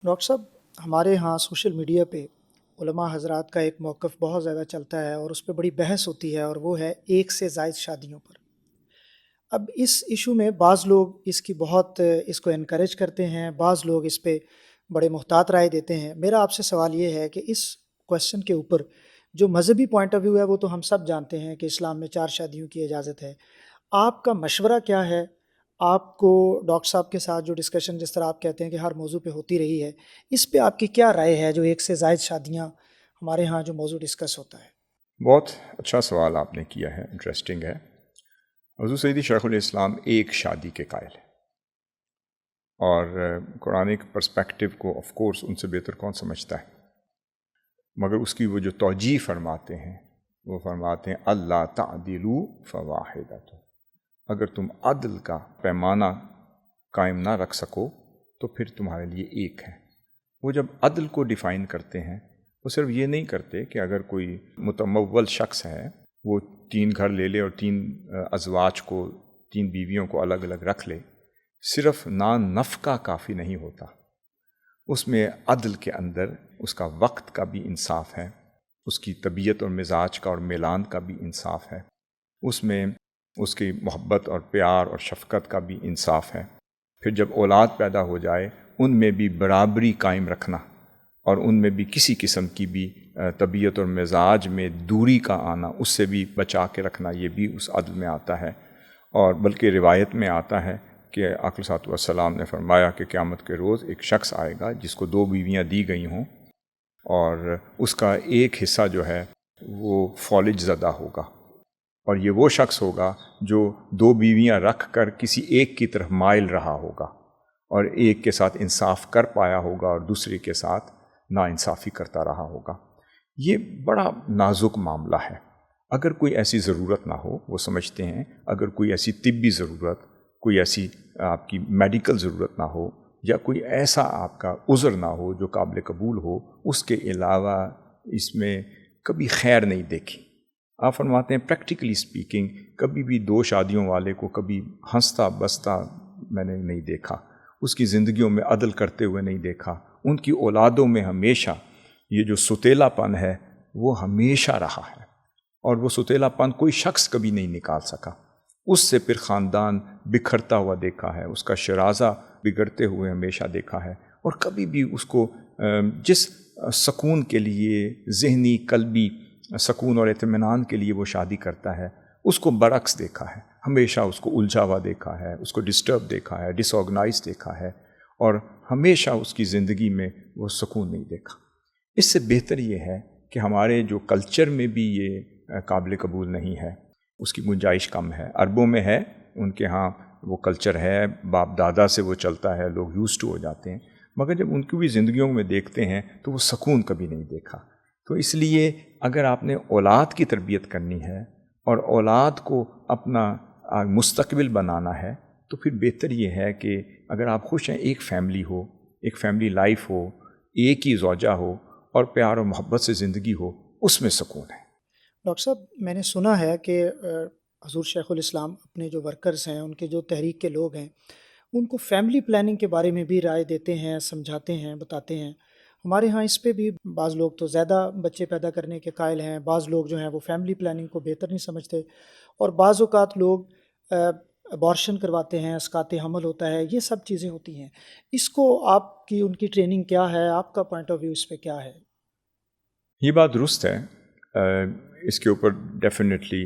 Doctor صاحب، ہمارے ہاں سوشل میڈیا پہ علماء حضرات کا ایک موقف بہت زیادہ چلتا ہے اور اس پہ بڑی بحث ہوتی ہے، اور وہ ہے ایک سے زائد شادیوں پر۔ اب اس ایشو میں بعض لوگ اس کو انکریج کرتے ہیں، بعض لوگ اس پہ بڑے محتاط رائے دیتے ہیں۔ میرا آپ سے سوال یہ ہے کہ اس کویسچن کے اوپر جو مذہبی پوائنٹ آف ویو ہے وہ تو ہم سب جانتے ہیں کہ اسلام میں 4 شادیوں کی اجازت ہے۔ آپ کا مشورہ کیا ہے؟ آپ کو ڈاکٹر صاحب کے ساتھ جو ڈسکشن، جس طرح آپ کہتے ہیں کہ ہر موضوع پہ ہوتی رہی ہے، اس پہ آپ کی کیا رائے ہے جو ایک سے زائد شادیاں ہمارے ہاں جو موضوع ڈسکس ہوتا ہے؟ بہت اچھا سوال آپ نے کیا ہے، انٹرسٹنگ ہے۔ حضور سیدی شیخ الاسلام ایک شادی کے قائل ہیں، اور قرآنک پرسپیکٹو کو آف کورس ان سے بہتر کون سمجھتا ہے، مگر اس کی وہ جو توجیہ فرماتے ہیں وہ فرماتے ہیں اللہ تعدلوا فواحدۃ، اگر تم عدل کا پیمانہ قائم نہ رکھ سکو تو پھر تمہارے لیے ایک ہے۔ وہ جب عدل کو ڈیفائن کرتے ہیں وہ صرف یہ نہیں کرتے کہ اگر کوئی متمول شخص ہے وہ 3 گھر لے لے اور 3 ازواج کو، 3 بیویوں کو الگ الگ رکھ لے، صرف نان نفقہ کافی نہیں ہوتا، اس میں عدل کے اندر اس کا وقت کا بھی انصاف ہے، اس کی طبیعت اور مزاج کا اور میلان کا بھی انصاف ہے، اس میں اس کی محبت اور پیار اور شفقت کا بھی انصاف ہے۔ پھر جب اولاد پیدا ہو جائے ان میں بھی برابری قائم رکھنا، اور ان میں بھی کسی قسم کی بھی طبیعت اور مزاج میں دوری کا آنا، اس سے بھی بچا کے رکھنا، یہ بھی اس عدل میں آتا ہے۔ اور بلکہ روایت میں آتا ہے کہ آقا صلی اللہ علیہ وسلم نے فرمایا کہ قیامت کے روز ایک شخص آئے گا جس کو 2 بیویاں دی گئی ہوں، اور اس کا ایک حصہ جو ہے وہ فالج زدہ ہوگا، اور یہ وہ شخص ہوگا جو 2 بیویاں رکھ کر کسی ایک کی طرف مائل رہا ہوگا، اور ایک کے ساتھ انصاف کر پایا ہوگا اور دوسرے کے ساتھ ناانصافی کرتا رہا ہوگا۔ یہ بڑا نازک معاملہ ہے۔ اگر کوئی ایسی ضرورت نہ ہو، وہ سمجھتے ہیں اگر کوئی ایسی طبی ضرورت، کوئی ایسی آپ کی میڈیکل ضرورت نہ ہو، یا کوئی ایسا آپ کا عذر نہ ہو جو قابل قبول ہو، اس کے علاوہ اس میں کبھی خیر نہیں دیکھی۔ آپ فرماتے ہیں پریکٹیکلی اسپیکنگ کبھی بھی 2 شادیوں والے کو کبھی ہنستا بستا میں نے نہیں دیکھا، اس کی زندگیوں میں عدل کرتے ہوئے نہیں دیکھا، ان کی اولادوں میں ہمیشہ یہ جو ستیلا پن ہے وہ ہمیشہ رہا ہے، اور وہ ستیلا پن کوئی شخص کبھی نہیں نکال سکا۔ اس سے پھر خاندان بکھرتا ہوا دیکھا ہے، اس کا شرازہ بگڑتے ہوئے ہمیشہ دیکھا ہے، اور کبھی بھی اس کو جس سکون کے لیے، ذہنی قلبی سکون اور اطمینان کے لیے وہ شادی کرتا ہے، اس کو برعکس دیکھا ہے، ہمیشہ اس کو الجھا ہوا دیکھا ہے، اس کو ڈسٹرب دیکھا ہے، ڈس آرگنائز دیکھا ہے، اور ہمیشہ اس کی زندگی میں وہ سکون نہیں دیکھا۔ اس سے بہتر یہ ہے کہ ہمارے جو کلچر میں بھی یہ قابل قبول نہیں ہے، اس کی گنجائش کم ہے۔ عربوں میں ہے، ان کے ہاں وہ کلچر ہے، باپ دادا سے وہ چلتا ہے، لوگ یوزڈ ہو جاتے ہیں، مگر جب ان کی بھی زندگیوں میں دیکھتے ہیں تو وہ سکون کبھی نہیں دیکھا۔ تو اس لیے اگر آپ نے اولاد کی تربیت کرنی ہے اور اولاد کو اپنا مستقبل بنانا ہے، تو پھر بہتر یہ ہے کہ اگر آپ خوش ہیں، ایک فیملی ہو، ایک فیملی لائف ہو، ایک ہی زوجہ ہو، اور پیار و محبت سے زندگی ہو، اس میں سکون ہے۔ ڈاکٹر صاحب، میں نے سنا ہے کہ حضور شیخ الاسلام اپنے جو ورکرز ہیں، ان کے جو تحریک کے لوگ ہیں، ان کو فیملی پلاننگ کے بارے میں بھی رائے دیتے ہیں، سمجھاتے ہیں، بتاتے ہیں۔ ہمارے ہاں اس پہ بھی بعض لوگ تو زیادہ بچے پیدا کرنے کے قائل ہیں، بعض لوگ جو ہیں وہ فیملی پلاننگ کو بہتر نہیں سمجھتے، اور بعض اوقات لوگ ابارشن کرواتے ہیں، اسقاط حمل ہوتا ہے، یہ سب چیزیں ہوتی ہیں۔ اس کو آپ کی ان کی ٹریننگ کیا ہے؟ آپ کا پوائنٹ آف ویو اس پہ کیا ہے؟ یہ بات درست ہے، اس کے اوپر ڈیفینیٹلی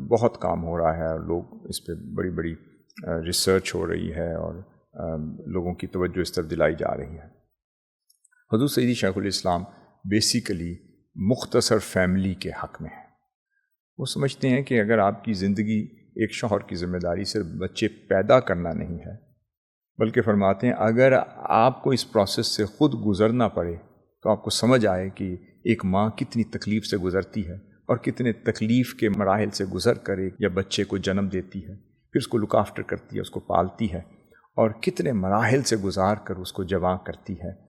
بہت کام ہو رہا ہے، اور لوگ اس پہ بڑی بڑی ریسرچ ہو رہی ہے، اور لوگوں کی توجہ اس طرف دلائی جا رہی ہے۔ حضور سیدی شیخ الاسلام بیسیکلی مختصر فیملی کے حق میں ہیں۔ وہ سمجھتے ہیں کہ اگر آپ کی زندگی، ایک شوہر کی ذمہ داری صرف بچے پیدا کرنا نہیں ہے، بلکہ فرماتے ہیں اگر آپ کو اس پروسیس سے خود گزرنا پڑے تو آپ کو سمجھ آئے کہ ایک ماں کتنی تکلیف سے گزرتی ہے، اور کتنے تکلیف کے مراحل سے گزر کر ایک یا بچے کو جنم دیتی ہے، پھر اس کو لک آفٹر کرتی ہے، اس کو پالتی ہے، اور کتنے مراحل سے گزار کر اس کو جوان کرتی ہے۔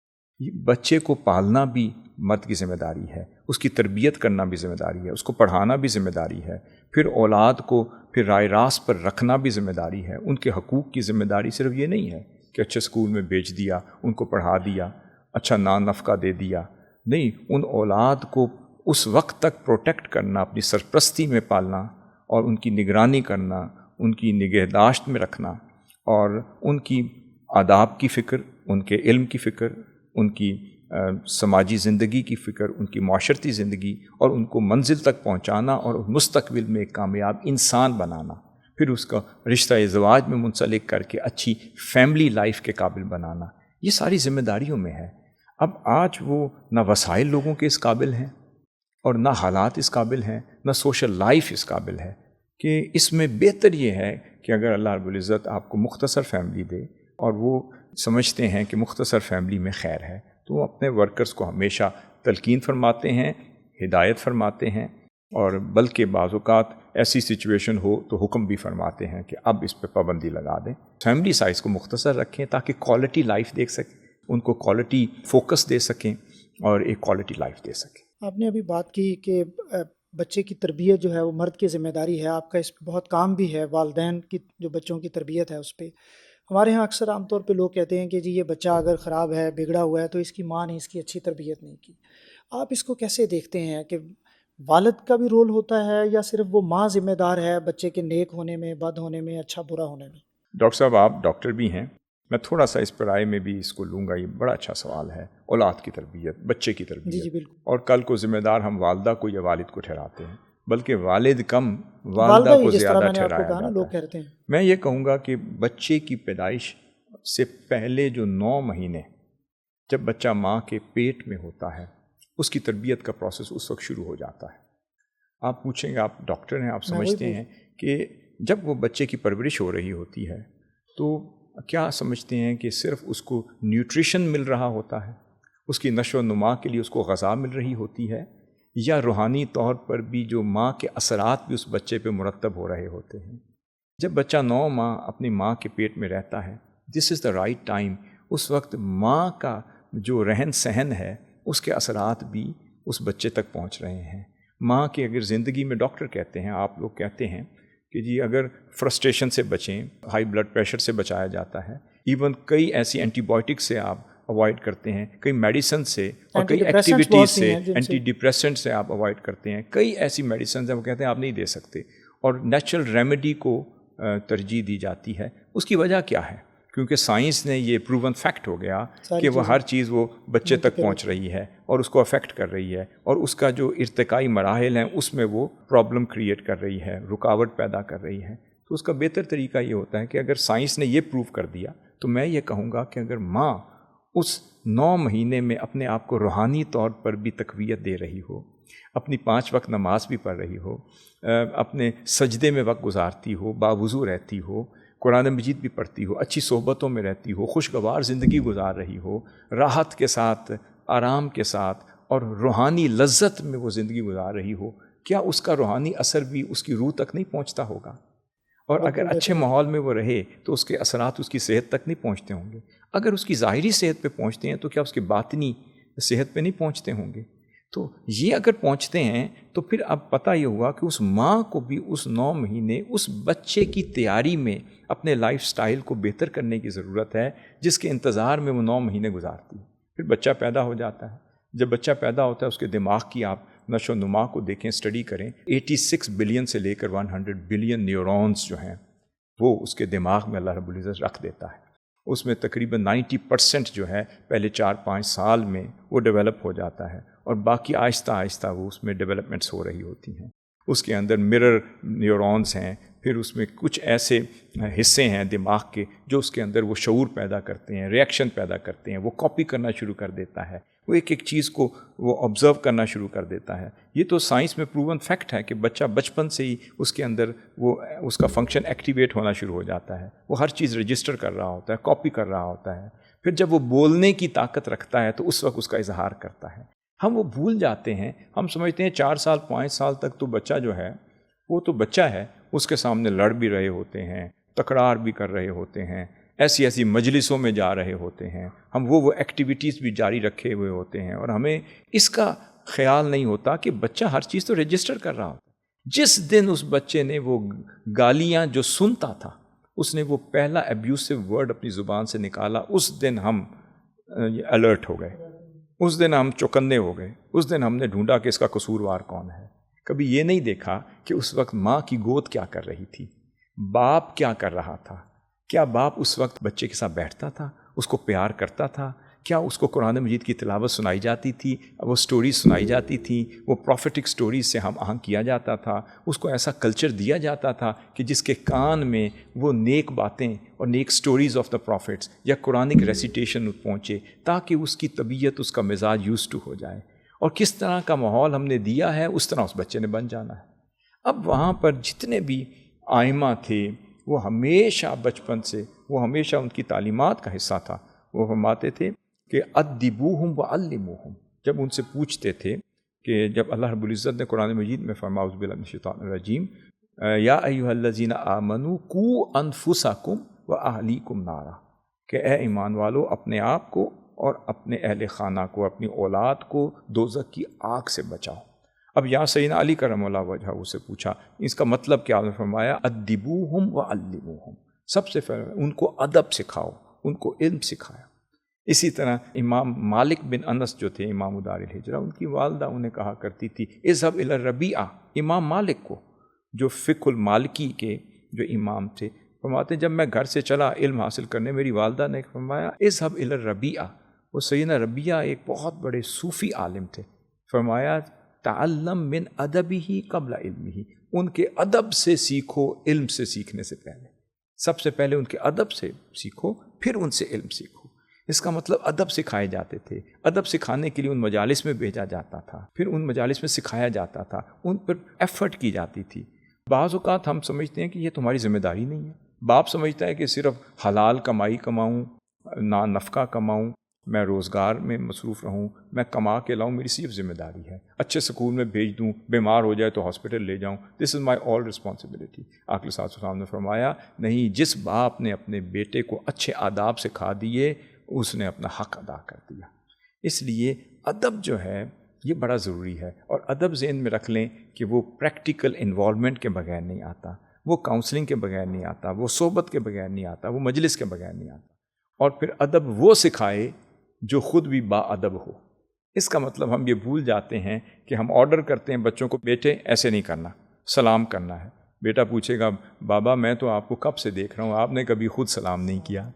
بچے کو پالنا بھی مرد کی ذمہ داری ہے، اس کی تربیت کرنا بھی ذمہ داری ہے، اس کو پڑھانا بھی ذمہ داری ہے، پھر اولاد کو پھر رائے راست پر رکھنا بھی ذمہ داری ہے۔ ان کے حقوق کی ذمہ داری صرف یہ نہیں ہے کہ اچھے اسکول میں بھیج دیا، ان کو پڑھا دیا، اچھا نفقہ دے دیا، نہیں، ان اولاد کو اس وقت تک پروٹیکٹ کرنا، اپنی سرپرستی میں پالنا اور ان کی نگرانی کرنا، ان کی نگہداشت میں رکھنا، اور ان کی آداب کی فکر، ان کے علم کی فکر، ان کی سماجی زندگی کی فکر، ان کی معاشرتی زندگی، اور ان کو منزل تک پہنچانا اور مستقبل میں ایک کامیاب انسان بنانا، پھر اس کا رشتہ ازدواج میں منسلک کر کے اچھی فیملی لائف کے قابل بنانا، یہ ساری ذمہ داریوں میں ہے۔ اب آج وہ نہ وسائل لوگوں کے اس قابل ہیں، اور نہ حالات اس قابل ہیں، نہ سوشل لائف اس قابل ہے، کہ اس میں بہتر یہ ہے کہ اگر اللہ رب العزت آپ کو مختصر فیملی دے، اور وہ سمجھتے ہیں کہ مختصر فیملی میں خیر ہے، تو وہ اپنے ورکرز کو ہمیشہ تلقین فرماتے ہیں، ہدایت فرماتے ہیں، اور بلکہ بعض اوقات ایسی سچویشن ہو تو حکم بھی فرماتے ہیں کہ اب اس پہ پابندی لگا دیں، فیملی سائز کو مختصر رکھیں تاکہ کوالٹی لائف دیکھ سکیں، ان کو کوالٹی فوکس دے سکیں اور ایک کوالٹی لائف دے سکیں۔ آپ نے ابھی بات کی کہ بچے کی تربیت جو ہے وہ مرد کی ذمہ داری ہے، آپ کا اس پہ بہت کام بھی ہے، والدین کی جو بچوں کی تربیت ہے اس پہ۔ ہمارے ہاں اکثر عام طور پہ لوگ کہتے ہیں کہ جی یہ بچہ اگر خراب ہے، بگڑا ہوا ہے، تو اس کی ماں نے اس کی اچھی تربیت نہیں کی۔ آپ اس کو کیسے دیکھتے ہیں کہ والد کا بھی رول ہوتا ہے یا صرف وہ ماں ذمہ دار ہے بچے کے نیک ہونے میں، بد ہونے میں، اچھا برا ہونے میں؟ ڈاکٹر صاحب، آپ ڈاکٹر بھی ہیں، میں تھوڑا سا اس پر رائے میں بھی اس کو لوں گا، یہ بڑا اچھا سوال ہے۔ اولاد کی تربیت، بچے کی جی تربیت، بالکل۔ اور کل کو ذمہ دار ہم والدہ کو یا والد کو ٹھہراتے ہیں، بلکہ والد کم والدہ والدہ ہی کو جس طرح زیادہ میں نے آپ کو ٹھہرایا کہا نا، لوگ جاتا ہے۔ کہتے ہیں۔ میں یہ کہوں گا کہ بچے کی پیدائش سے پہلے جو 9 مہینے جب بچہ ماں کے پیٹ میں ہوتا ہے، اس کی تربیت کا پروسیس اس وقت شروع ہو جاتا ہے۔ آپ پوچھیں گے، آپ ڈاکٹر ہیں، آپ میں وہی سمجھتے ہیں کہ جب وہ بچے کی پرورش ہو رہی ہوتی ہے تو کیا سمجھتے ہیں کہ صرف اس کو نیوٹریشن مل رہا ہوتا ہے، اس کی نشو و نما کے لیے اس کو غذا مل رہی ہوتی ہے، یا روحانی طور پر بھی جو ماں کے اثرات بھی اس بچے پہ مرتب ہو رہے ہوتے ہیں؟ جب بچہ 9 ماہ اپنی ماں کے پیٹ میں رہتا ہے، دس از دا رائٹ ٹائم، اس وقت ماں کا جو رہن سہن ہے اس کے اثرات بھی اس بچے تک پہنچ رہے ہیں۔ ماں کی اگر زندگی میں، ڈاکٹر کہتے ہیں، آپ لوگ کہتے ہیں کہ جی اگر فرسٹریشن سے بچیں، ہائی بلڈ پریشر سے بچایا جاتا ہے، ایون کئی ایسی اینٹی بائیوٹک سے آپ اوائڈ کرتے ہیں، کئی میڈیسن سے اور کئی ایکٹیویٹیز سے، اینٹی ڈپریسنٹ سے آپ اوائڈ کرتے ہیں، کئی ایسی میڈیسنز ہیں وہ کہتے ہیں آپ نہیں دے سکتے، اور نیچرل ریمیڈی کو ترجیح دی جاتی ہے۔ اس کی وجہ کیا ہے؟ کیونکہ سائنس نے یہ پروون فیکٹ ہو گیا کہ وہ ہر چیز وہ بچے تک پہنچ رہی ہے اور اس کو افیکٹ کر رہی ہے، اور اس کا جو ارتقائی مراحل ہیں اس میں وہ پرابلم کریٹ کر رہی ہے، رکاوٹ پیدا کر رہی ہے۔ تو اس کا بہتر طریقہ یہ ہوتا ہے کہ اگر سائنس نے یہ پروو کر دیا تو میں یہ کہوں گا کہ اگر ماں اس 9 مہینے میں اپنے آپ کو روحانی طور پر بھی تقویت دے رہی ہو، اپنی 5 وقت نماز بھی پڑھ رہی ہو، اپنے سجدے میں وقت گزارتی ہو، باوضو رہتی ہو، قرآن مجید بھی پڑھتی ہو، اچھی صحبتوں میں رہتی ہو، خوشگوار زندگی گزار رہی ہو، راحت کے ساتھ، آرام کے ساتھ اور روحانی لذت میں وہ زندگی گزار رہی ہو، کیا اس کا روحانی اثر بھی اس کی روح تک نہیں پہنچتا ہوگا؟ اور اگر اچھے ماحول میں وہ رہے تو اس کے اثرات اس کی صحت تک نہیں پہنچتے ہوں گے۔ اگر اس کی ظاہری صحت پہ پہنچتے ہیں تو کیا اس کی باطنی صحت پہ نہیں پہنچتے ہوں گے؟ تو یہ اگر پہنچتے ہیں تو پھر اب پتہ یہ ہوا کہ اس ماں کو بھی اس 9 مہینے اس بچے کی تیاری میں اپنے لائف سٹائل کو بہتر کرنے کی ضرورت ہے، جس کے انتظار میں وہ 9 مہینے گزارتی ہے۔ پھر بچہ پیدا ہو جاتا ہے، جب بچہ پیدا ہوتا ہے اس کے دماغ کی آپ نشو و نما کو دیکھیں، اسٹڈی کریں، 86 بلین سے لے کر 100 بلین نیورونز جو ہیں وہ اس کے دماغ میں اللہ رب العزت رکھ دیتا ہے۔ اس میں تقریباً 90% جو ہے پہلے 4-5 سال میں وہ ڈیولپ ہو جاتا ہے، اور باقی آہستہ آہستہ وہ اس میں ڈیولپمنٹس ہو رہی ہوتی ہیں۔ اس کے اندر مرر نیورونز ہیں، پھر اس میں کچھ ایسے حصے ہیں دماغ کے جو اس کے اندر وہ شعور پیدا کرتے ہیں، ریئیکشن پیدا کرتے ہیں، وہ کاپی کرنا شروع کر دیتا ہے، وہ ایک ایک چیز کو وہ آبزرو کرنا شروع کر دیتا ہے۔ یہ تو سائنس میں پروون فیکٹ ہے کہ بچہ بچپن سے ہی اس کے اندر وہ اس کا فنکشن ایکٹیویٹ ہونا شروع ہو جاتا ہے، وہ ہر چیز رجسٹر کر رہا ہوتا ہے، کاپی کر رہا ہوتا ہے۔ پھر جب وہ بولنے کی طاقت رکھتا ہے تو اس وقت اس کا اظہار کرتا ہے۔ ہم وہ بھول جاتے ہیں، ہم سمجھتے ہیں 4 سال 5 سال تک تو بچہ جو ہے وہ تو بچہ ہے، اس کے سامنے لڑ بھی رہے ہوتے ہیں، تکرار بھی کر رہے ہوتے ہیں، ایسی ایسی مجلسوں میں جا رہے ہوتے ہیں، ہم وہ ایکٹیویٹیز بھی جاری رکھے ہوئے ہوتے ہیں، اور ہمیں اس کا خیال نہیں ہوتا کہ بچہ ہر چیز تو رجسٹر کر رہا ہوتا ہے۔ جس دن اس بچے نے وہ گالیاں جو سنتا تھا، اس نے وہ پہلا ابیوسو ورڈ اپنی زبان سے نکالا، اس دن ہم الرٹ ہو گئے، اس دن ہم چوکنے ہو گئے، اس دن ہم نے ڈھونڈا کہ اس کا قصوروار کون ہے۔ کبھی یہ نہیں دیکھا کہ اس وقت ماں کی گود کیا کر رہی تھی، باپ کیا کر رہا تھا، کیا باپ اس وقت بچے کے ساتھ بیٹھتا تھا، اس کو پیار کرتا تھا، کیا اس کو قرآن مجید کی تلاوت سنائی جاتی تھی، وہ سٹوریز سنائی جاتی تھیں، وہ پروفیٹک سٹوریز سے ہم آہنگ کیا جاتا تھا، اس کو ایسا کلچر دیا جاتا تھا کہ جس کے کان میں وہ نیک باتیں اور نیک سٹوریز آف دا پروفٹس یا قرآنک ریسیٹیشن پہنچے تاکہ اس کی طبیعت، اس کا مزاج یوز ٹو ہو جائے، اور کس طرح کا ماحول ہم نے دیا ہے اس طرح اس بچے نے بن جانا ہے۔ اب وہاں پر جتنے بھی آئمہ تھے وہ ہمیشہ بچپن سے، وہ ہمیشہ ان کی تعلیمات کا حصہ تھا، وہ فرماتے تھے کہ ادبوہم وعلموہم، جب ان سے پوچھتے تھے کہ جب اللہ رب العزت نے قرآن مجید میں فرمایا اعوذ باللہ من الشیطان الرجیم یا ایھا الذین آمنوا قوا انفسکم واہلیکم نارا، کہ اے ایمان والو اپنے آپ کو اور اپنے اہل خانہ کو، اپنی اولاد کو دوزخ کی آگ سے بچاؤ۔ اب یہاں سیدنا علی کرم اللہ وجہہ سے پوچھا اس کا مطلب کیا؟ آپ نے فرمایا ادبوہم وعلموہم، سب سے پہلے ان کو ادب سکھاؤ، ان کو علم سکھایا۔ اسی طرح امام مالک بن انس جو تھے امام دار الہجرہ، ان کی والدہ انہیں کہا کرتی تھی اذهب الی الربیعہ، امام مالک کو جو فقہ المالکی کے جو امام تھے، فرماتے ہیں جب میں گھر سے چلا علم حاصل کرنے، میری والدہ نے فرمایا اذهب الی الربیعہ، وہ سیدنا ربیعہ ایک بہت بڑے صوفی عالم تھے، فرمایا تعلم من ادبہ قبل علمہ، ان کے ادب سے سیکھو علم سے سیکھنے سے پہلے، سب سے پہلے ان کے ادب سے سیکھو پھر ان سے علم سیکھو۔ اس کا مطلب ادب سکھائے جاتے تھے، ادب سکھانے کے لیے ان مجالس میں بھیجا جاتا تھا، پھر ان مجالس میں سکھایا جاتا تھا، ان پر ایفرٹ کی جاتی تھی۔ بعض اوقات ہم سمجھتے ہیں کہ یہ تمہاری ذمہ داری نہیں ہے، باپ سمجھتا ہے کہ صرف حلال کمائی کماؤں، نا نفقہ کماؤں، میں روزگار میں مصروف رہوں، میں کما کے لاؤں، میری صرف ذمہ داری ہے، اچھے سکول میں بھیج دوں، بیمار ہو جائے تو ہاسپٹل لے جاؤں، دس از مائی آل رسپانسبلٹی۔ آقا صلی اللہ علیہ وسلم نے فرمایا نہیں، جس باپ نے اپنے بیٹے کو اچھے آداب سکھا دیے اس نے اپنا حق ادا کر دیا۔ اس لیے ادب جو ہے یہ بڑا ضروری ہے، اور ادب ذہن میں رکھ لیں کہ وہ پریکٹیکل انوالومنٹ کے بغیر نہیں آتا، وہ کاؤنسلنگ کے بغیر نہیں آتا، وہ صحبت کے بغیر نہیں آتا، وہ مجلس کے بغیر نہیں آتا۔ اور پھر ادب وہ سکھائے جو خود بھی با ادب ہو۔ اس کا مطلب ہم یہ بھول جاتے ہیں کہ ہم آرڈر کرتے ہیں بچوں کو بیٹے ایسے نہیں کرنا، سلام کرنا ہے۔ بیٹا پوچھے گا بابا میں تو آپ کو کب سے دیکھ رہا ہوں، آپ نے کبھی خود سلام نہیں کیا۔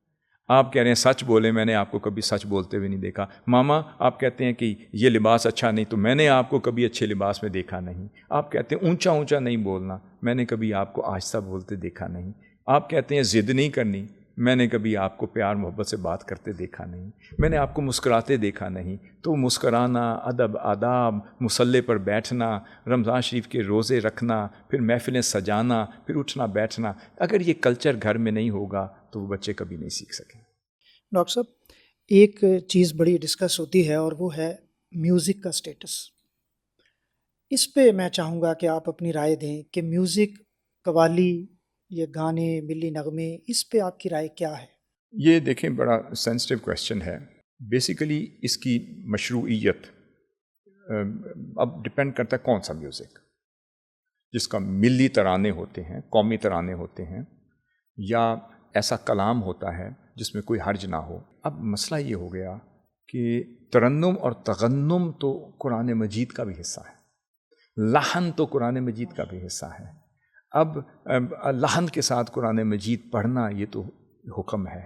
آپ کہہ رہے ہیں سچ بولے، میں نے آپ کو کبھی سچ بولتے ہوئے نہیں دیکھا۔ ماما آپ کہتے ہیں کہ یہ لباس اچھا نہیں، تو میں نے آپ کو کبھی اچھے لباس میں دیکھا نہیں۔ آپ کہتے ہیں اونچا اونچا نہیں بولنا، میں نے کبھی آپ کو آہستہ بولتے دیکھا نہیں۔ آپ کہتے ہیں ضد نہیں کرنی، میں نے کبھی آپ کو پیار محبت سے بات کرتے دیکھا نہیں، میں نے آپ کو مسکراتے دیکھا نہیں۔ تو مسکرانا، ادب آداب، مصلی پر بیٹھنا، رمضان شریف کے روزے رکھنا، پھر محفلیں سجانا، پھر اٹھنا بیٹھنا، اگر یہ کلچر گھر میں نہیں ہوگا تو وہ بچے کبھی نہیں سیکھ سکیں۔ ڈاکٹر صاحب ایک چیز بڑی ڈسکس ہوتی ہے اور وہ ہے میوزک کا سٹیٹس۔ اس پہ میں چاہوں گا کہ آپ اپنی رائے دیں کہ میوزک، قوالی، یہ گانے، ملی نغمے، اس پہ آپ کی رائے کیا ہے؟ یہ دیکھیں بڑا سینسٹیو کویسچن ہے۔ بیسیکلی اس کی مشروعیت اب ڈپینڈ کرتا ہے کون سا میوزک، جس کا ملی ترانے ہوتے ہیں، قومی ترانے ہوتے ہیں، یا ایسا کلام ہوتا ہے جس میں کوئی حرج نہ ہو۔ اب مسئلہ یہ ہو گیا کہ ترنم اور تغنم تو قرآن مجید کا بھی حصہ ہے، لحن تو قرآن مجید کا بھی حصہ ہے۔ اب لحن کے ساتھ قرآن مجید پڑھنا یہ تو حکم ہے۔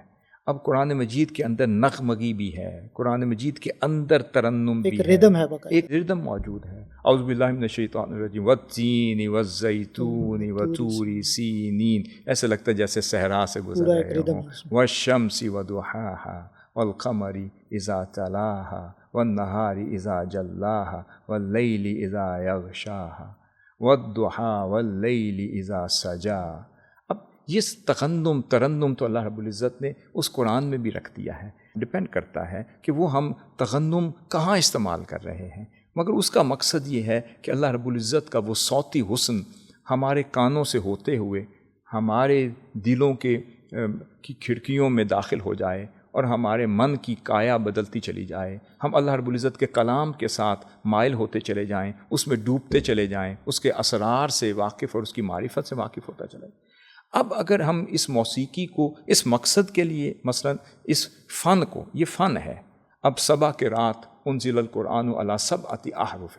اب قرآن مجید کے اندر نغمگی بھی ہے، قرآن مجید کے اندر ترنم بھی ہے، ردم ہے، ایک ردم موجود ہے۔ اعوذ باللہ من الشیطان الرجیم والتین والزیتون وطور سینین، ایسے لگتا ہے جیسے صحرا سے گزر رہے ہوں۔ والشمس وضحاہا والقمر اذا تلاہا والنہار اذا جلاہا واللیل اذا یغشاہا والضحی واللیل اذا سجا۔ اب یہ ترنم تو اللہ رب العزت نے اس قرآن میں بھی رکھ دیا ہے۔ ڈپینڈ کرتا ہے کہ وہ ہم تغنم کہاں استعمال کر رہے ہیں، مگر اس کا مقصد یہ ہے کہ اللہ رب العزت کا وہ صوتی حسن ہمارے کانوں سے ہوتے ہوئے ہمارے دلوں کی کھڑکیوں میں داخل ہو جائے اور ہمارے من کی کایا بدلتی چلی جائے، ہم اللہ رب العزت کے کلام کے ساتھ مائل ہوتے چلے جائیں، اس میں ڈوبتے چلے جائیں، اس کے اسرار سے واقف اور اس کی معرفت سے واقف ہوتا چلے۔ اب اگر ہم اس موسیقی کو اس مقصد کے لیے، مثلا اس فن کو، یہ فن ہے، اب صبح کے رات انزل القرآن علی سبعۃ احرف،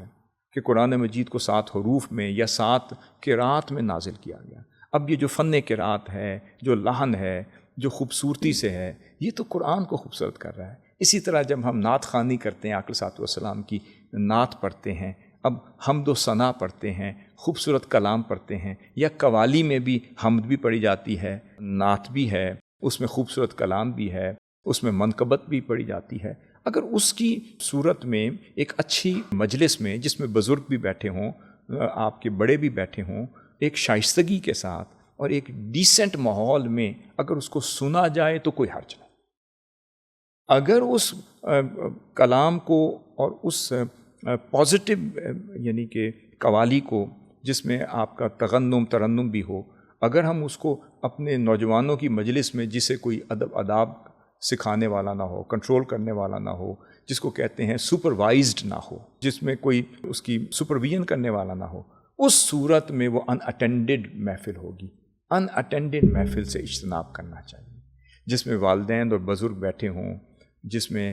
کہ قرآن مجید کو 7 حروف میں یا 7 قرات میں نازل کیا گیا۔ اب یہ جو فن قرات ہے، جو لحن ہے، جو خوبصورتی سے ہے، یہ تو قرآن کو خوبصورت کر رہا ہے۔ اسی طرح جب ہم نعت خوانی کرتے ہیں، آقا صلی اللہ علیہ وسلم کی نعت پڑھتے ہیں، اب حمد و ثنا پڑھتے ہیں، خوبصورت کلام پڑھتے ہیں، یا قوالی میں بھی حمد بھی پڑھی جاتی ہے، نعت بھی ہے، اس میں خوبصورت کلام بھی ہے، اس میں منقبت بھی پڑھی جاتی ہے۔ اگر اس کی صورت میں ایک اچھی مجلس میں، جس میں بزرگ بھی بیٹھے ہوں، آپ کے بڑے بھی بیٹھے ہوں، ایک شائستگی کے ساتھ اور ایک ڈیسنٹ ماحول میں اگر اس کو سنا جائے تو کوئی حرج نہیں۔ اگر اس کلام کو اور اس پازیٹیو یعنی کہ قوالی کو، جس میں آپ کا تغنم ترنم بھی ہو، اگر ہم اس کو اپنے نوجوانوں کی مجلس میں، جسے کوئی ادب آداب سکھانے والا نہ ہو، کنٹرول کرنے والا نہ ہو، جس کو کہتے ہیں سپروائزڈ نہ ہو، جس میں کوئی اس کی سپرویژن کرنے والا نہ ہو، اس صورت میں وہ ان اٹینڈڈ محفل ہوگی۔ ان اٹینڈڈ محفل سے اجتناب کرنا چاہیے، جس میں والدین اور بزرگ بیٹھے ہوں، جس میں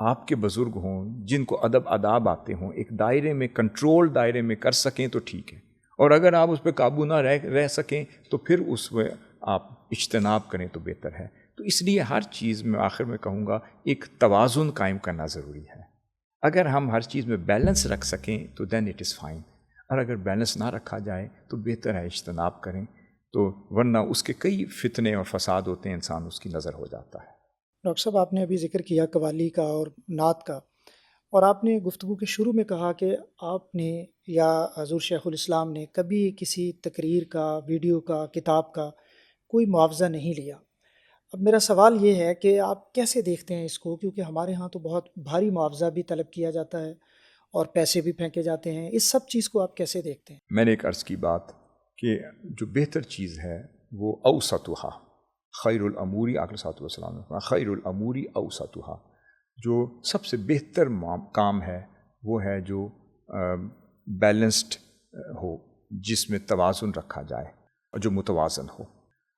آپ کے بزرگ ہوں، جن کو ادب آداب آتے ہوں، ایک دائرے میں، کنٹرول دائرے میں کر سکیں تو ٹھیک ہے، اور اگر آپ اس پہ قابو نہ رہ سکیں تو پھر اس میں آپ اجتناب کریں تو بہتر ہے۔ تو اس لیے ہر چیز میں آخر میں کہوں گا ایک توازن قائم کرنا ضروری ہے۔ اگر ہم ہر چیز میں بیلنس رکھ سکیں تو دین اٹ از فائن، اور اگر بیلنس نہ رکھا جائے تو بہتر ہے اجتناب کریں، تو ورنہ اس کے کئی فتنے اور فساد ہوتے ہیں، انسان اس کی نظر ہو جاتا ہے۔ ڈاکٹر صاحب، آپ نے ابھی ذکر کیا قوالی کا اور نعت کا، اور آپ نے گفتگو کے شروع میں کہا کہ آپ نے یا حضور شیخ الاسلام نے کبھی کسی تقریر کا، ویڈیو کا، کتاب کا کوئی معاوضہ نہیں لیا۔ اب میرا سوال یہ ہے کہ آپ کیسے دیکھتے ہیں اس کو، کیونکہ ہمارے ہاں تو بہت بھاری معاوضہ بھی طلب کیا جاتا ہے اور پیسے بھی پھینکے جاتے ہیں، اس سب چیز کو آپ کیسے دیکھتے ہیں؟ میں نے ایک عرض کی بات کہ جو بہتر چیز ہے وہ اوسطھا خیر الاموری، آقا صلی اللہ علیہ وسلم نے فرمایا خیر الاموری اوسطھا، جو سب سے بہتر کام ہے وہ ہے جو بیلنسڈ ہو، جس میں توازن رکھا جائے اور جو متوازن ہو۔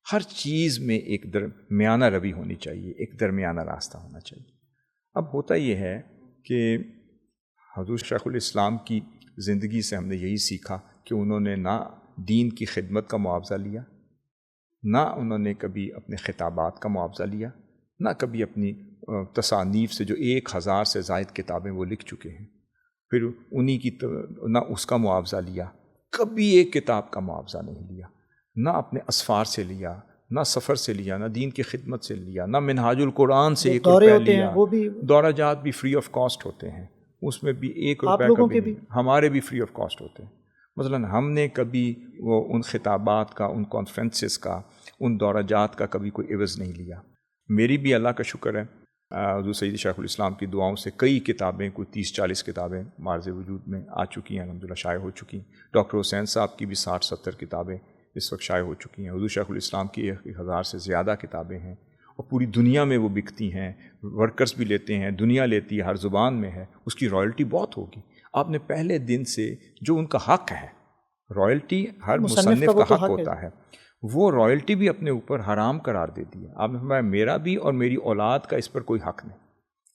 ہر چیز میں ایک درمیانہ روی ہونی چاہیے، ایک درمیانہ راستہ ہونا چاہیے۔ اب ہوتا یہ ہے کہ حضور شیخ الاسلام کی زندگی سے ہم نے یہی سیکھا کہ انہوں نے نہ دین کی خدمت کا معاوضہ لیا، نہ انہوں نے کبھی اپنے خطابات کا معاوضہ لیا، نہ کبھی اپنی تصانیف سے جو 1000 سے زائد کتابیں وہ لکھ چکے ہیں، پھر انہی کی نہ اس کا معاوضہ لیا، کبھی ایک کتاب کا معاوضہ نہیں لیا، نہ اپنے اسفار سے لیا، نہ سفر سے لیا، نہ دین کی خدمت سے لیا، نہ منہاج القرآن سے 1 روپیہ لیا۔ وہ بھی دورہ جات بھی فری آف کاسٹ ہوتے ہیں، اس میں بھی 1 آپ روپیہ لوگوں کبھی کے نہیں، ہمارے بھی فری آف کاسٹ ہوتے ہیں۔ مثلا ہم نے کبھی وہ ان خطابات کا، ان کانفرنسز کا، ان دورہ جات کا کبھی کوئی عوض نہیں لیا۔ میری بھی اللہ کا شکر ہے، حضور سید شیخ الاسلام کی دعاؤں سے کئی کتابیں، کوئی 30-40 کتابیں معرض وجود میں آ چکی ہیں، الحمدللہ شائع ہو چکی ہیں۔ ڈاکٹر حسین صاحب کی بھی 60-70 کتابیں اس وقت شائع ہو چکی ہیں۔ حضور شیخ الاسلام کی 1000 سے زیادہ کتابیں ہیں، اور پوری دنیا میں وہ بکتی ہیں، ورکرز بھی لیتے ہیں، دنیا لیتی ہے، ہر زبان میں ہے، اس کی رائلٹی بہت ہوگی۔ آپ نے پہلے دن سے جو ان کا حق ہے، رائلٹی ہر مصنف کا حق ہوتا ہے، وہ رائلٹی بھی اپنے اوپر حرام قرار دے دی ہے۔ آپ نے فرمایا میرا بھی اور میری اولاد کا اس پر کوئی حق نہیں۔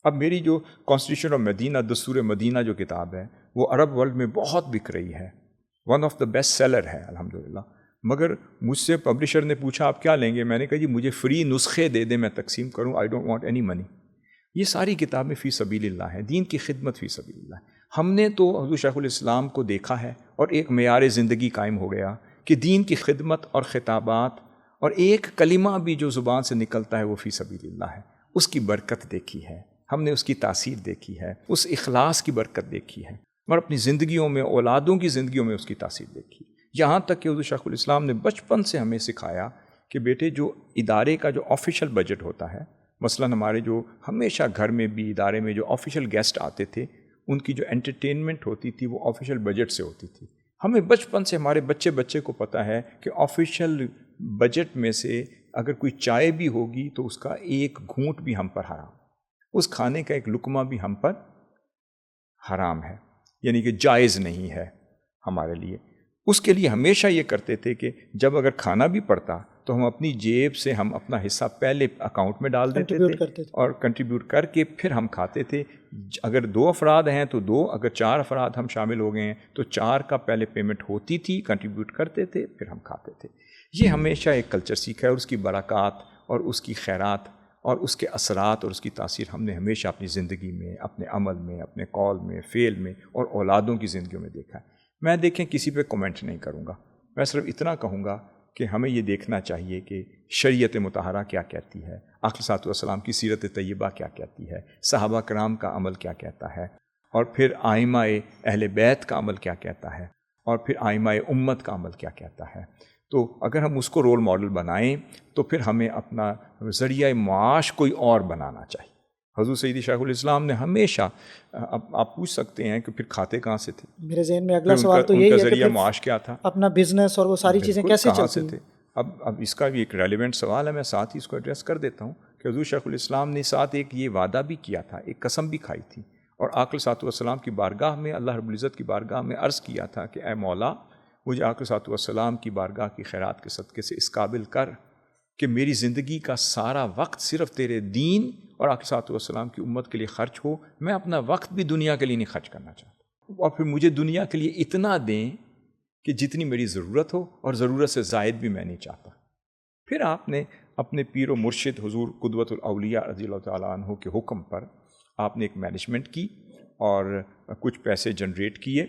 اب میری جو کانسٹیٹیوشن آف مدینہ، دستور مدینہ جو کتاب ہے، وہ عرب ورلڈ میں بہت بک رہی ہے، one of the best seller ہے الحمدللہ، مگر مجھ سے پبلشر نے پوچھا آپ کیا لیں گے؟ میں نے کہا جی مجھے فری نسخے دے دیں، میں تقسیم کروں، I don't want any money. یہ ساری کتابیں فی سبیل اللہ ہیں، دین کی خدمت فی سبیل اللہ ہے۔ ہم نے تو حضور شیخ الاسلام کو دیکھا ہے اور ایک معیار زندگی قائم ہو گیا کہ دین کی خدمت اور خطابات اور ایک کلمہ بھی جو زبان سے نکلتا ہے وہ فی سبیل اللہ ہے۔ اس کی برکت دیکھی ہے، ہم نے اس کی تاثیر دیکھی ہے، اس اخلاص کی برکت دیکھی ہے، اور اپنی زندگیوں میں، اولادوں کی زندگیوں میں اس کی تاثیر دیکھی۔ یہاں تک کہ حضور شیخ الاسلام نے بچپن سے ہمیں سکھایا کہ بیٹے جو ادارے کا جو آفیشیل بجٹ ہوتا ہے، مثلا ہمارے جو ہمیشہ گھر میں بھی ادارے میں جو آفیشیل گیسٹ آتے تھے، ان کی جو انٹرٹینمنٹ ہوتی تھی وہ آفیشیل بجٹ سے ہوتی تھی۔ ہمیں بچپن سے ہمارے بچے کو پتہ ہے کہ آفیشیل بجٹ میں سے اگر کوئی چائے بھی ہوگی تو اس کا ایک گھونٹ بھی ہم پر حرام، اس کھانے کا ایک لقمہ بھی ہم پر حرام ہے، یعنی کہ جائز نہیں ہے ہمارے لیے۔ اس کے لیے ہمیشہ یہ کرتے تھے کہ جب اگر کھانا بھی پڑتا تو ہم اپنی جیب سے ہم اپنا حصہ پہلے اکاؤنٹ میں ڈال دیتے تھے اور کنٹریبیوٹ کر کے پھر ہم کھاتے تھے. اگر 2 افراد ہیں تو 2، اگر 4 افراد ہم شامل ہو گئے ہیں تو 4 کا پہلے پیمنٹ ہوتی تھی، کنٹریبیوٹ کرتے تھے، پھر ہم کھاتے تھے. یہ ہمیشہ ایک کلچر سیکھا ہے، اور اس کی برکات اور اس کی خیرات اور اس کے اثرات اور اس کی تاثیر ہم نے ہمیشہ اپنی زندگی میں، اپنے عمل میں، اپنے قول میں، فعل میں اور اولادوں کی زندگیوں میں دیکھا ہے. میں دیکھیں کسی پہ کومنٹ نہیں کروں گا، میں صرف اتنا کہوں گا کہ ہمیں یہ دیکھنا چاہیے کہ شریعت مطہرہ کیا کہتی ہے، آقا صلی اللہ علیہ وسلم کی سیرت طیبہ کیا کہتی ہے، صحابہ کرام کا عمل کیا کہتا ہے، اور پھر آئمہ اہل بیت کا عمل کیا کہتا ہے، اور پھر آئمہ امت کا عمل کیا کہتا ہے. تو اگر ہم اس کو رول ماڈل بنائیں تو پھر ہمیں اپنا ذریعہ معاش کوئی اور بنانا چاہیے. حضور سیدی شیخ الاسلام نے ہمیشہ، آپ پوچھ سکتے ہیں کہ پھر کھاتے کہاں سے تھے؟ میرے ذہن میں اگلا سوال تو یہی ہے کہ ذریعہ معاش کیا تھا؟ اپنا بزنس اور وہ ساری چیزیں کیسے کہاں چلتی سے تھے؟ اب اس کا بھی ایک ریلیونٹ سوال ہے، میں ساتھ ہی اس کو ایڈریس کر دیتا ہوں کہ حضور شیخ الاسلام نے ساتھ ایک یہ وعدہ بھی کیا تھا، ایک قسم بھی کھائی تھی، اور آقا صلی اللہ علیہ وسلم کی بارگاہ میں، اللہ رب العزت کی بارگاہ میں عرض کیا تھا کہ اے مولا، مجھے آقا صلی اللہ علیہ وسلم کی بارگاہ کی خیرات کے صدقے سے اس قابل کر کہ میری زندگی کا سارا وقت صرف تیرے دین اور آقا صلی اللہ علیہ وسلم کی امت کے لیے خرچ ہو. میں اپنا وقت بھی دنیا کے لیے نہیں خرچ کرنا چاہتا، اور پھر مجھے دنیا کے لیے اتنا دیں کہ جتنی میری ضرورت ہو، اور ضرورت سے زائد بھی میں نہیں چاہتا. پھر آپ نے اپنے پیر و مرشد حضور قدوۃ الاولیاء رضی اللہ تعالیٰ عنہ کے حکم پر آپ نے ایک مینجمنٹ کی اور کچھ پیسے جنریٹ کیے،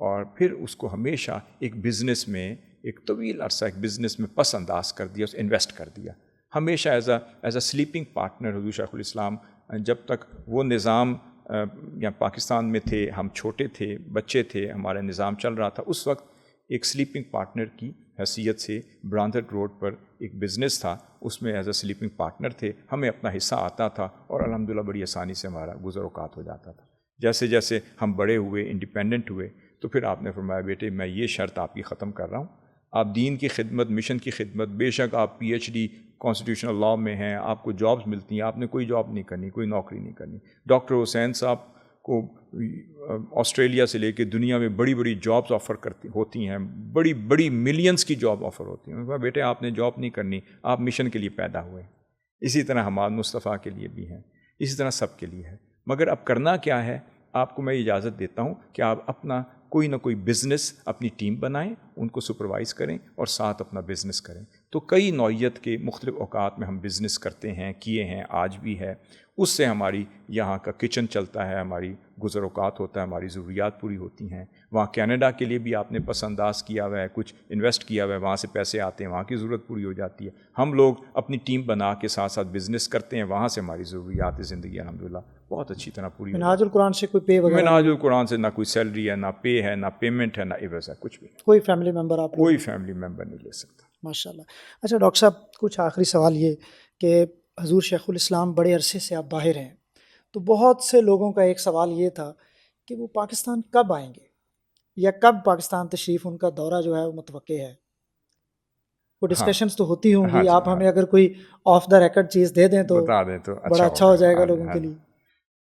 اور پھر اس کو ہمیشہ ایک بزنس میں، ایک طویل عرصہ ایک بزنس میں پس انداز کر دیا، اس انویسٹ کر دیا. ہمیشہ ایز اے سلیپنگ پارٹنر حضور شیخ الاسلام، جب تک وہ نظام یا پاکستان میں تھے، ہم چھوٹے تھے، بچے تھے، ہمارا نظام چل رہا تھا، اس وقت ایک سلیپنگ پارٹنر کی حیثیت سے برانڈڈ روڈ پر ایک بزنس تھا، اس میں ایز اے سلیپنگ پارٹنر تھے. ہمیں اپنا حصہ آتا تھا اور الحمدللہ بڑی آسانی سے ہمارا گزر اوقات ہو جاتا تھا. جیسے جیسے ہم بڑے ہوئے، انڈیپینڈنٹ ہوئے، تو پھر آپ نے فرمایا بیٹے میں یہ شرط آپ کی ختم کر رہا ہوں، آپ دین کی خدمت، مشن کی خدمت، بے شک آپ P H D constitutional law میں ہیں، آپ کو جابز ملتی ہیں، آپ نے کوئی جاب نہیں کرنی، کوئی نوکری نہیں کرنی. ڈاکٹر حسین صاحب کو آسٹریلیا سے لے کے دنیا میں بڑی بڑی جابز آفر ہوتی ہیں، بڑی بڑی ملینز کی جاب آفر ہوتی ہیں. میں بیٹے آپ نے جاب نہیں کرنی، آپ مشن کے لیے پیدا ہوئے. اسی طرح حماد مصطفیٰ کے لیے بھی ہیں، اسی طرح سب کے لیے ہے. مگر اب کرنا کیا ہے؟ آپ کو میں اجازت دیتا ہوں کہ آپ اپنا کوئی نہ کوئی بزنس، اپنی ٹیم بنائیں، ان کو سپروائز کریں اور ساتھ اپنا بزنس کریں. تو کئی نوعیت کے مختلف اوقات میں ہم بزنس کرتے ہیں، کیے ہیں، آج بھی ہے. اس سے ہماری یہاں کا کچن چلتا ہے، ہماری گزر اوقات ہوتا ہے، ہماری ضروریات پوری ہوتی ہیں. وہاں کینیڈا کے لیے بھی آپ نے پس انداز کیا ہوا ہے، کچھ انویسٹ کیا ہوا ہے، وہاں سے پیسے آتے ہیں، وہاں کی ضرورت پوری ہو جاتی ہے. ہم لوگ اپنی ٹیم بنا کے ساتھ ساتھ بزنس کرتے ہیں، وہاں سے ہماری ضروریات زندگی الحمدللہ بہت اچھی طرح پوری ہوتی ہے. منہاج القرآن سے کوئی پے وغیرہ؟ منہاج القرآن سے نہ کوئی سیلری ہے، نہ پے ہے، نہ پیمنٹ ہے، نہ عوض ہے، کچھ بھی. کوئی فیملی ممبر آپ کوئی فیملی ممبر نہیں لے سکتا. ماشاء اللہ. اچھا ڈاکٹر صاحب، کچھ آخری سوال یہ کہ حضور شیخ الاسلام بڑے عرصے سے آپ باہر ہیں، تو بہت سے لوگوں کا ایک سوال یہ تھا کہ وہ پاکستان کب آئیں گے، یا کب پاکستان تشریف ان کا دورہ جو ہے وہ متوقع ہے. وہ ڈسکشنز تو ہوتی ہوں گی، آپ ہمیں اگر کوئی آف دا ریکارڈ چیز دے دیں تو بتا دیں تو بڑا اچھا ہو جائے گا لوگوں کے لیے.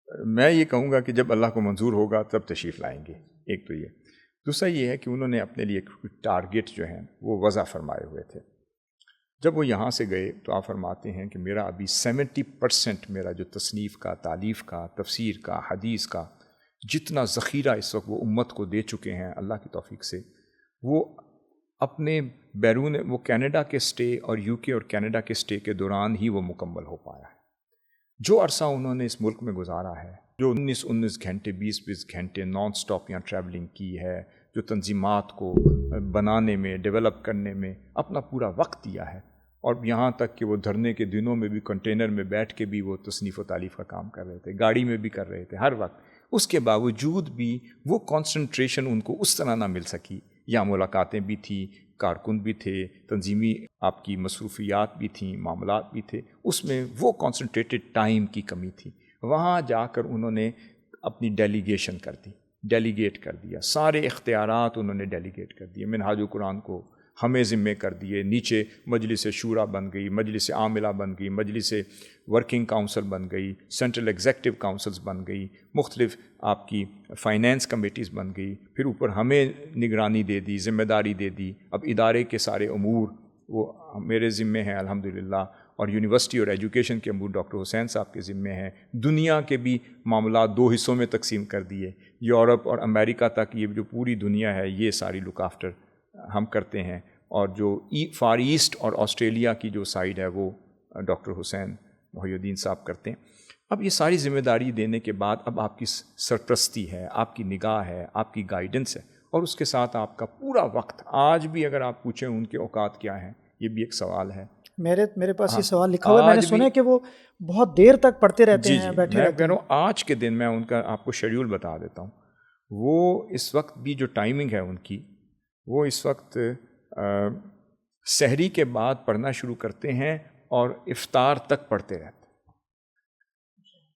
میں یہ کہوں گا کہ جب اللہ کو منظور ہوگا تب تشریف لائیں گے. ایک تو یہ. دوسرا یہ ہے کہ انہوں نے اپنے لیے ٹارگیٹ جو ہیں وہ وضع فرمائے ہوئے تھے. جب وہ یہاں سے گئے تو آپ فرماتے ہیں کہ میرا ابھی 70% میرا جو تصنیف کا، تالیف کا، تفسیر کا، حدیث کا جتنا ذخیرہ اس وقت وہ امت کو دے چکے ہیں اللہ کی توفیق سے، وہ اپنے بیرون، وہ کینیڈا کے سٹے اور یو کے اور کینیڈا کے سٹے کے دوران ہی وہ مکمل ہو پایا ہے. جو عرصہ انہوں نے اس ملک میں گزارا ہے، جو 19 گھنٹے 20 گھنٹے نان سٹاپ یہاں ٹریولنگ کی ہے، جو تنظیمات کو بنانے میں، ڈیولپ کرنے میں اپنا پورا وقت دیا ہے، اور یہاں تک کہ وہ دھرنے کے دنوں میں بھی کنٹینر میں بیٹھ کے بھی وہ تصنیف و تالیف کا کام کر رہے تھے، گاڑی میں بھی کر رہے تھے، ہر وقت. اس کے باوجود بھی وہ کانسنٹریشن ان کو اس طرح نہ مل سکی. یا ملاقاتیں بھی تھیں، کارکن بھی تھے، تنظیمی آپ کی مصروفیات بھی تھیں، معاملات بھی تھے، اس میں وہ کانسنٹریٹڈ ٹائم کی کمی تھی. وہاں جا کر انہوں نے اپنی ڈیلیگیشن کر دی، ڈیلیگیٹ کر دیا، سارے اختیارات انہوں نے ڈیلیگیٹ کر دیے. منہاج القرآن کو ہمیں ذمے کر دیے، نیچے مجلس شورا بن گئی، مجلس عاملہ بن گئی، مجلس ورکنگ کونسل بن گئی، سینٹرل ایگزیکٹو کونسلز بن گئی، مختلف آپ کی فائنینس کمیٹیز بن گئی، پھر اوپر ہمیں نگرانی دے دی، ذمہ داری دے دی. اب ادارے کے سارے امور وہ میرے ذمے ہیں الحمدللہ، اور یونیورسٹی اور ایجوکیشن کے امور ڈاکٹر حسین صاحب کے ذمے ہیں۔ دنیا کے بھی معاملات 2 حصوں میں تقسیم کر دیے، یورپ اور امریکہ تک یہ جو پوری دنیا ہے یہ ساری لک آفٹر ہم کرتے ہیں، اور جو فار ایسٹ اور آسٹریلیا کی جو سائیڈ ہے وہ ڈاکٹر حسین محی الدین صاحب کرتے ہیں۔ اب یہ ساری ذمہ داری دینے کے بعد اب آپ کی سرپرستی ہے، آپ کی نگاہ ہے، آپ کی گائیڈنس ہے، اور اس کے ساتھ آپ کا پورا وقت۔ آج بھی اگر آپ پوچھیں ان کے اوقات کیا ہیں، یہ بھی ایک سوال ہے۔ میرے پاس یہ سوال لکھا ہوا ہے، میں نے سنا ہے کہ وہ بہت دیر تک پڑھتے رہتے ہیں، بیٹھے میں رہتے کہہ رہا ہیں۔ ہوں آج کے دن میں ان کا آپ کو شیڈیول بتا دیتا ہوں۔ وہ اس وقت بھی جو ٹائمنگ ہے ان کی، وہ اس وقت سحری کے بعد پڑھنا شروع کرتے ہیں اور افطار تک پڑھتے رہتے ہیں۔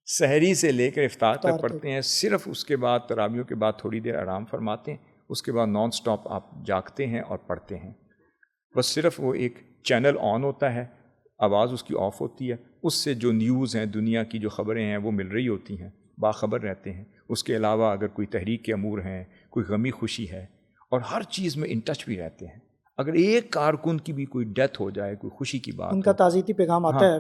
سحری سے لے کر افطار تک پڑھتے ہیں، صرف اس کے بعد تراویحوں کے بعد تھوڑی دیر آرام فرماتے ہیں، اس کے بعد نان سٹاپ آپ جاگتے ہیں اور پڑھتے ہیں۔ بس صرف وہ ایک چینل آن ہوتا ہے، آواز اس کی آف ہوتی ہے، اس سے جو نیوز ہیں دنیا کی جو خبریں ہیں وہ مل رہی ہوتی ہیں، باخبر رہتے ہیں۔ اس کے علاوہ اگر کوئی تحریک کے امور ہیں، کوئی غمی خوشی ہے، اور ہر چیز میں ان ٹچ بھی رہتے ہیں۔ اگر ایک کارکن کی بھی کوئی ڈیتھ ہو جائے، کوئی خوشی کی بات ان کا تعزیتی پیغام آتا ہے،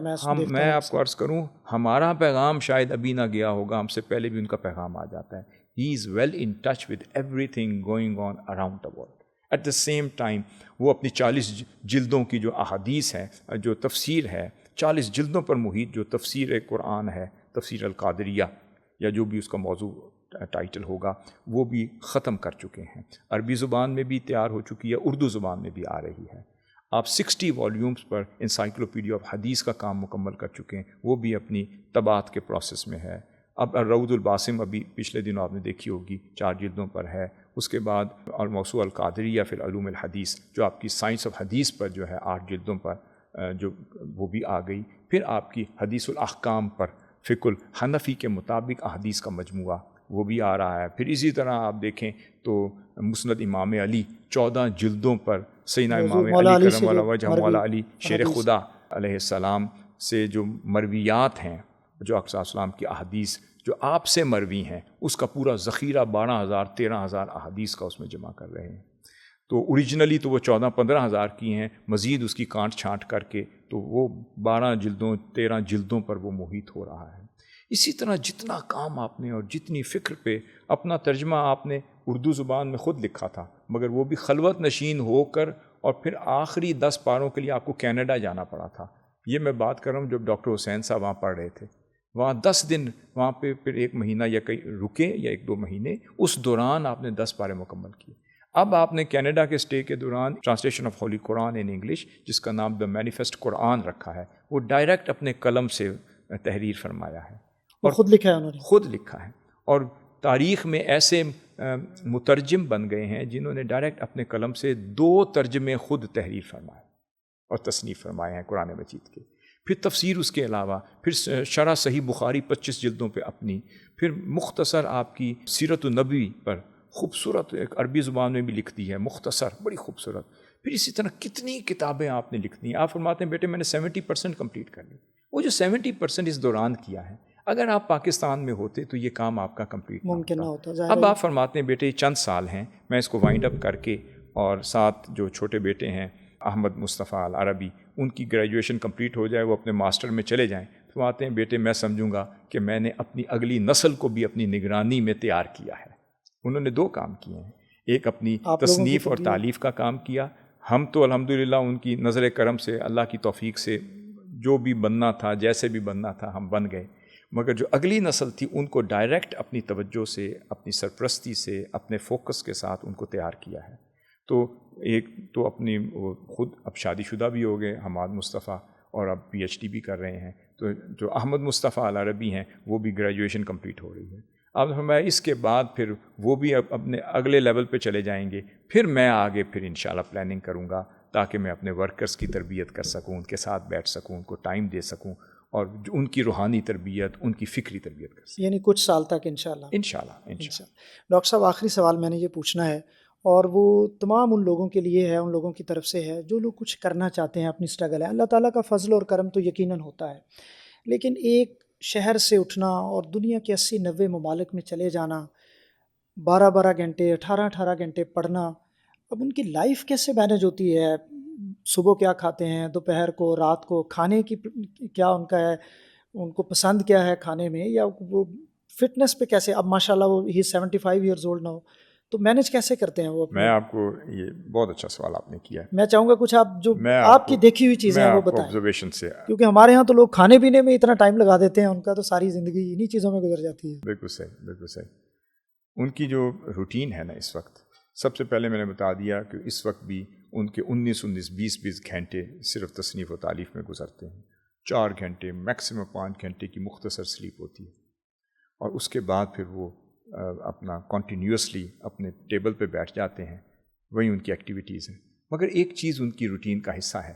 میں آپ کو عرض کروں ہمارا پیغام شاید ابھی نہ گیا ہوگا، ہم سے پہلے بھی ان کا پیغام آ جاتا ہے۔ He is well in touch with everything going on around the world. At the same time وہ اپنی 40 جلدوں کی جو احادیث ہے، جو تفسیر ہے، 40 جلدوں پر محیط جو تفسیر قرآن ہے، تفسیر القادریہ یا جو بھی اس کا موضوع ٹائٹل ہوگا، وہ بھی ختم کر چکے ہیں۔ عربی زبان میں بھی تیار ہو چکی ہے، اردو زبان میں بھی آ رہی ہے۔ آپ 60 والیومز پر انسائکلوپیڈیا آف حدیث کا کام مکمل کر چکے ہیں، وہ بھی اپنی طباعت کے پروسیس میں ہے۔ اب الروض الباسم ابھی پچھلے دنوں آپ نے دیکھی ہوگی، 4 جلدوں پر ہے۔ اس کے بعد الموسوعہ القادریہ فی العلوم الحدیث جو آپ کی سائنس آف حدیث پر جو ہے 8 جلدوں پر جو وہ بھی آ گئی۔ پھر آپ کی حدیث الاحکام پر فقہ الحنفی کے مطابق احادیث کا مجموعہ وہ بھی آ رہا ہے۔ پھر اسی طرح آپ دیکھیں تو مسند امام علی 14 جلدوں پر سیدنا امام علی کرم اللہ وجہ مولا علی شیر خدا علیہ السلام سے جو مرویات ہیں، جو اقصی السلام کی احادیث جو آپ سے مروی ہیں، اس کا پورا ذخیرہ 13,000 احادیث کا اس میں جمع کر رہے ہیں۔ تو اوریجنلی تو وہ 14-15 ہزار کی ہیں، مزید اس کی کانٹ چھانٹ کر کے تو وہ 12 جلدوں 13 جلدوں پر وہ محیط ہو رہا ہے۔ اسی طرح جتنا کام آپ نے اور جتنی فکر پہ اپنا ترجمہ آپ نے اردو زبان میں خود لکھا تھا، مگر وہ بھی خلوت نشین ہو کر، اور پھر آخری 10 پاروں کے لیے آپ کو کینیڈا جانا پڑا تھا۔ یہ میں بات کر رہا ہوں جب ڈاکٹر حسین صاحب وہاں پڑھ رہے تھے، وہاں 10 دن وہاں پہ پھر 1 مہینہ یا کئی رکے یا 1-2 مہینے، اس دوران آپ نے 10 پارے مکمل کیے۔ اب آپ نے کینیڈا کے اسٹے کے دوران translation of holy Quran in English, جس کا نام دا مینیفیسٹ قرآن رکھا ہے، وہ ڈائریکٹ اپنے قلم سے تحریر فرمایا ہے اور خود لکھا ہے انہوں نے، خود لکھا ہے۔ اور تاریخ میں ایسے مترجم بن گئے ہیں جنہوں نے ڈائریکٹ اپنے قلم سے 2 ترجمے خود تحریر فرمائے اور تصنیف فرمائے ہیں قرآن مجید کے۔ پھر تفسیر اس کے علاوہ، پھر شرح صحیح بخاری 25 جلدوں پہ اپنی، پھر مختصر آپ کی سیرت النبی پر خوبصورت ایک عربی زبان میں بھی لکھ دی ہے، مختصر بڑی خوبصورت۔ پھر اسی طرح کتنی کتابیں آپ نے لکھ دی ہیں۔ آپ فرماتے ہیں بیٹے میں نے 70% کمپلیٹ کر لی۔ وہ جو 70% اس دوران کیا ہے، اگر آپ پاکستان میں ہوتے تو یہ کام آپ کا کمپلیٹ ممکن نہ ہوتا۔ اب آپ فرماتے ہیں بیٹے چند سال ہیں، میں اس کو وائنڈ اپ کر کے، اور ساتھ جو چھوٹے بیٹے ہیں احمد مصطفیٰ العربی، ان کی گریجویشن کمپلیٹ ہو جائے، وہ اپنے ماسٹر میں چلے جائیں، فرماتے ہیں بیٹے میں سمجھوں گا کہ میں نے اپنی اگلی نسل کو بھی اپنی نگرانی میں تیار کیا ہے۔ انہوں نے 2 کام کیے ہیں، ایک اپنی تصنیف اور تالیف کا کام کیا۔ ہم تو الحمدللہ ان کی نظر کرم سے، اللہ کی توفیق سے، جو بھی بننا تھا، جیسے بھی بننا تھا ہم بن گئے، مگر جو اگلی نسل تھی ان کو ڈائریکٹ اپنی توجہ سے، اپنی سرپرستی سے، اپنے فوکس کے ساتھ ان کو تیار کیا ہے۔ تو ایک تو اپنی خود اب شادی شدہ بھی ہو گئے حماد مصطفیٰ، اور اب PhD بھی کر رہے ہیں۔ تو جو احمد مصطفیٰ العربی ہیں وہ بھی گریجویشن کمپلیٹ ہو رہی ہے۔ اب ہمیں اس کے بعد پھر وہ بھی اب اپنے اگلے لیول پہ چلے جائیں گے، پھر میں آگے پھر انشاءاللہ پلاننگ کروں گا تاکہ میں اپنے ورکرز کی تربیت کر سکوں، ان کے ساتھ بیٹھ سکوں، ان کو ٹائم دے سکوں، اور ان کی روحانی تربیت، ان کی فکری تربیت کر سکوں، یعنی کچھ سال تک انشاءاللہ۔ ڈاکٹر صاحب آخری سوال میں نے یہ پوچھنا ہے، اور وہ تمام ان لوگوں کے لیے ہے، ان لوگوں کی طرف سے ہے جو لوگ کچھ کرنا چاہتے ہیں، اپنی اسٹرگل ہے۔ اللہ تعالیٰ کا فضل اور کرم تو یقیناً ہوتا ہے، لیکن ایک شہر سے اٹھنا اور دنیا کے 80-90 ممالک میں چلے جانا، 12 گھنٹے 18 گھنٹے پڑھنا، اب ان کی لائف کیسے مینیج ہوتی ہے؟ صبح کیا کھاتے ہیں، دوپہر کو، رات کو، کھانے کی کیا ان کا ہے، ان کو پسند کیا ہے کھانے میں، یا وہ فٹنس پہ کیسے، اب ماشاء اللہ وہ ہی 75 ایئرز اولڈ نہ ہو تو مینج کیسے کرتے ہیں وہ میں اپنے؟ آپ کو یہ بہت اچھا سوال آپ نے کیا ہے. میں چاہوں گا کچھ آپ جو میں آپ کی دیکھی ہوئی چیزیں میں ہیں وہ آپ کو بتائیں، آبزرویشن سے کیونکہ ہمارے ہاں تو لوگ کھانے پینے میں اتنا ٹائم لگا دیتے ہیں، ان کا تو ساری زندگی انہی چیزوں میں گزر جاتی ہے. بالکل صحیح، بالکل صحیح. ان کی جو روٹین ہے نا اس وقت، سب سے پہلے میں نے بتا دیا کہ اس وقت بھی ان کے 19 گھنٹے صرف تصنیف و تالیف میں گزرتے ہیں. 4 گھنٹے میکسیمم 5 گھنٹے کی مختصر سلیپ ہوتی ہے، اور اس کے بعد پھر وہ اپنا کنٹینیوسلی اپنے ٹیبل پہ بیٹھ جاتے ہیں. وہی ان کی ایکٹیویٹیز ہیں. مگر ایک چیز ان کی روٹین کا حصہ ہے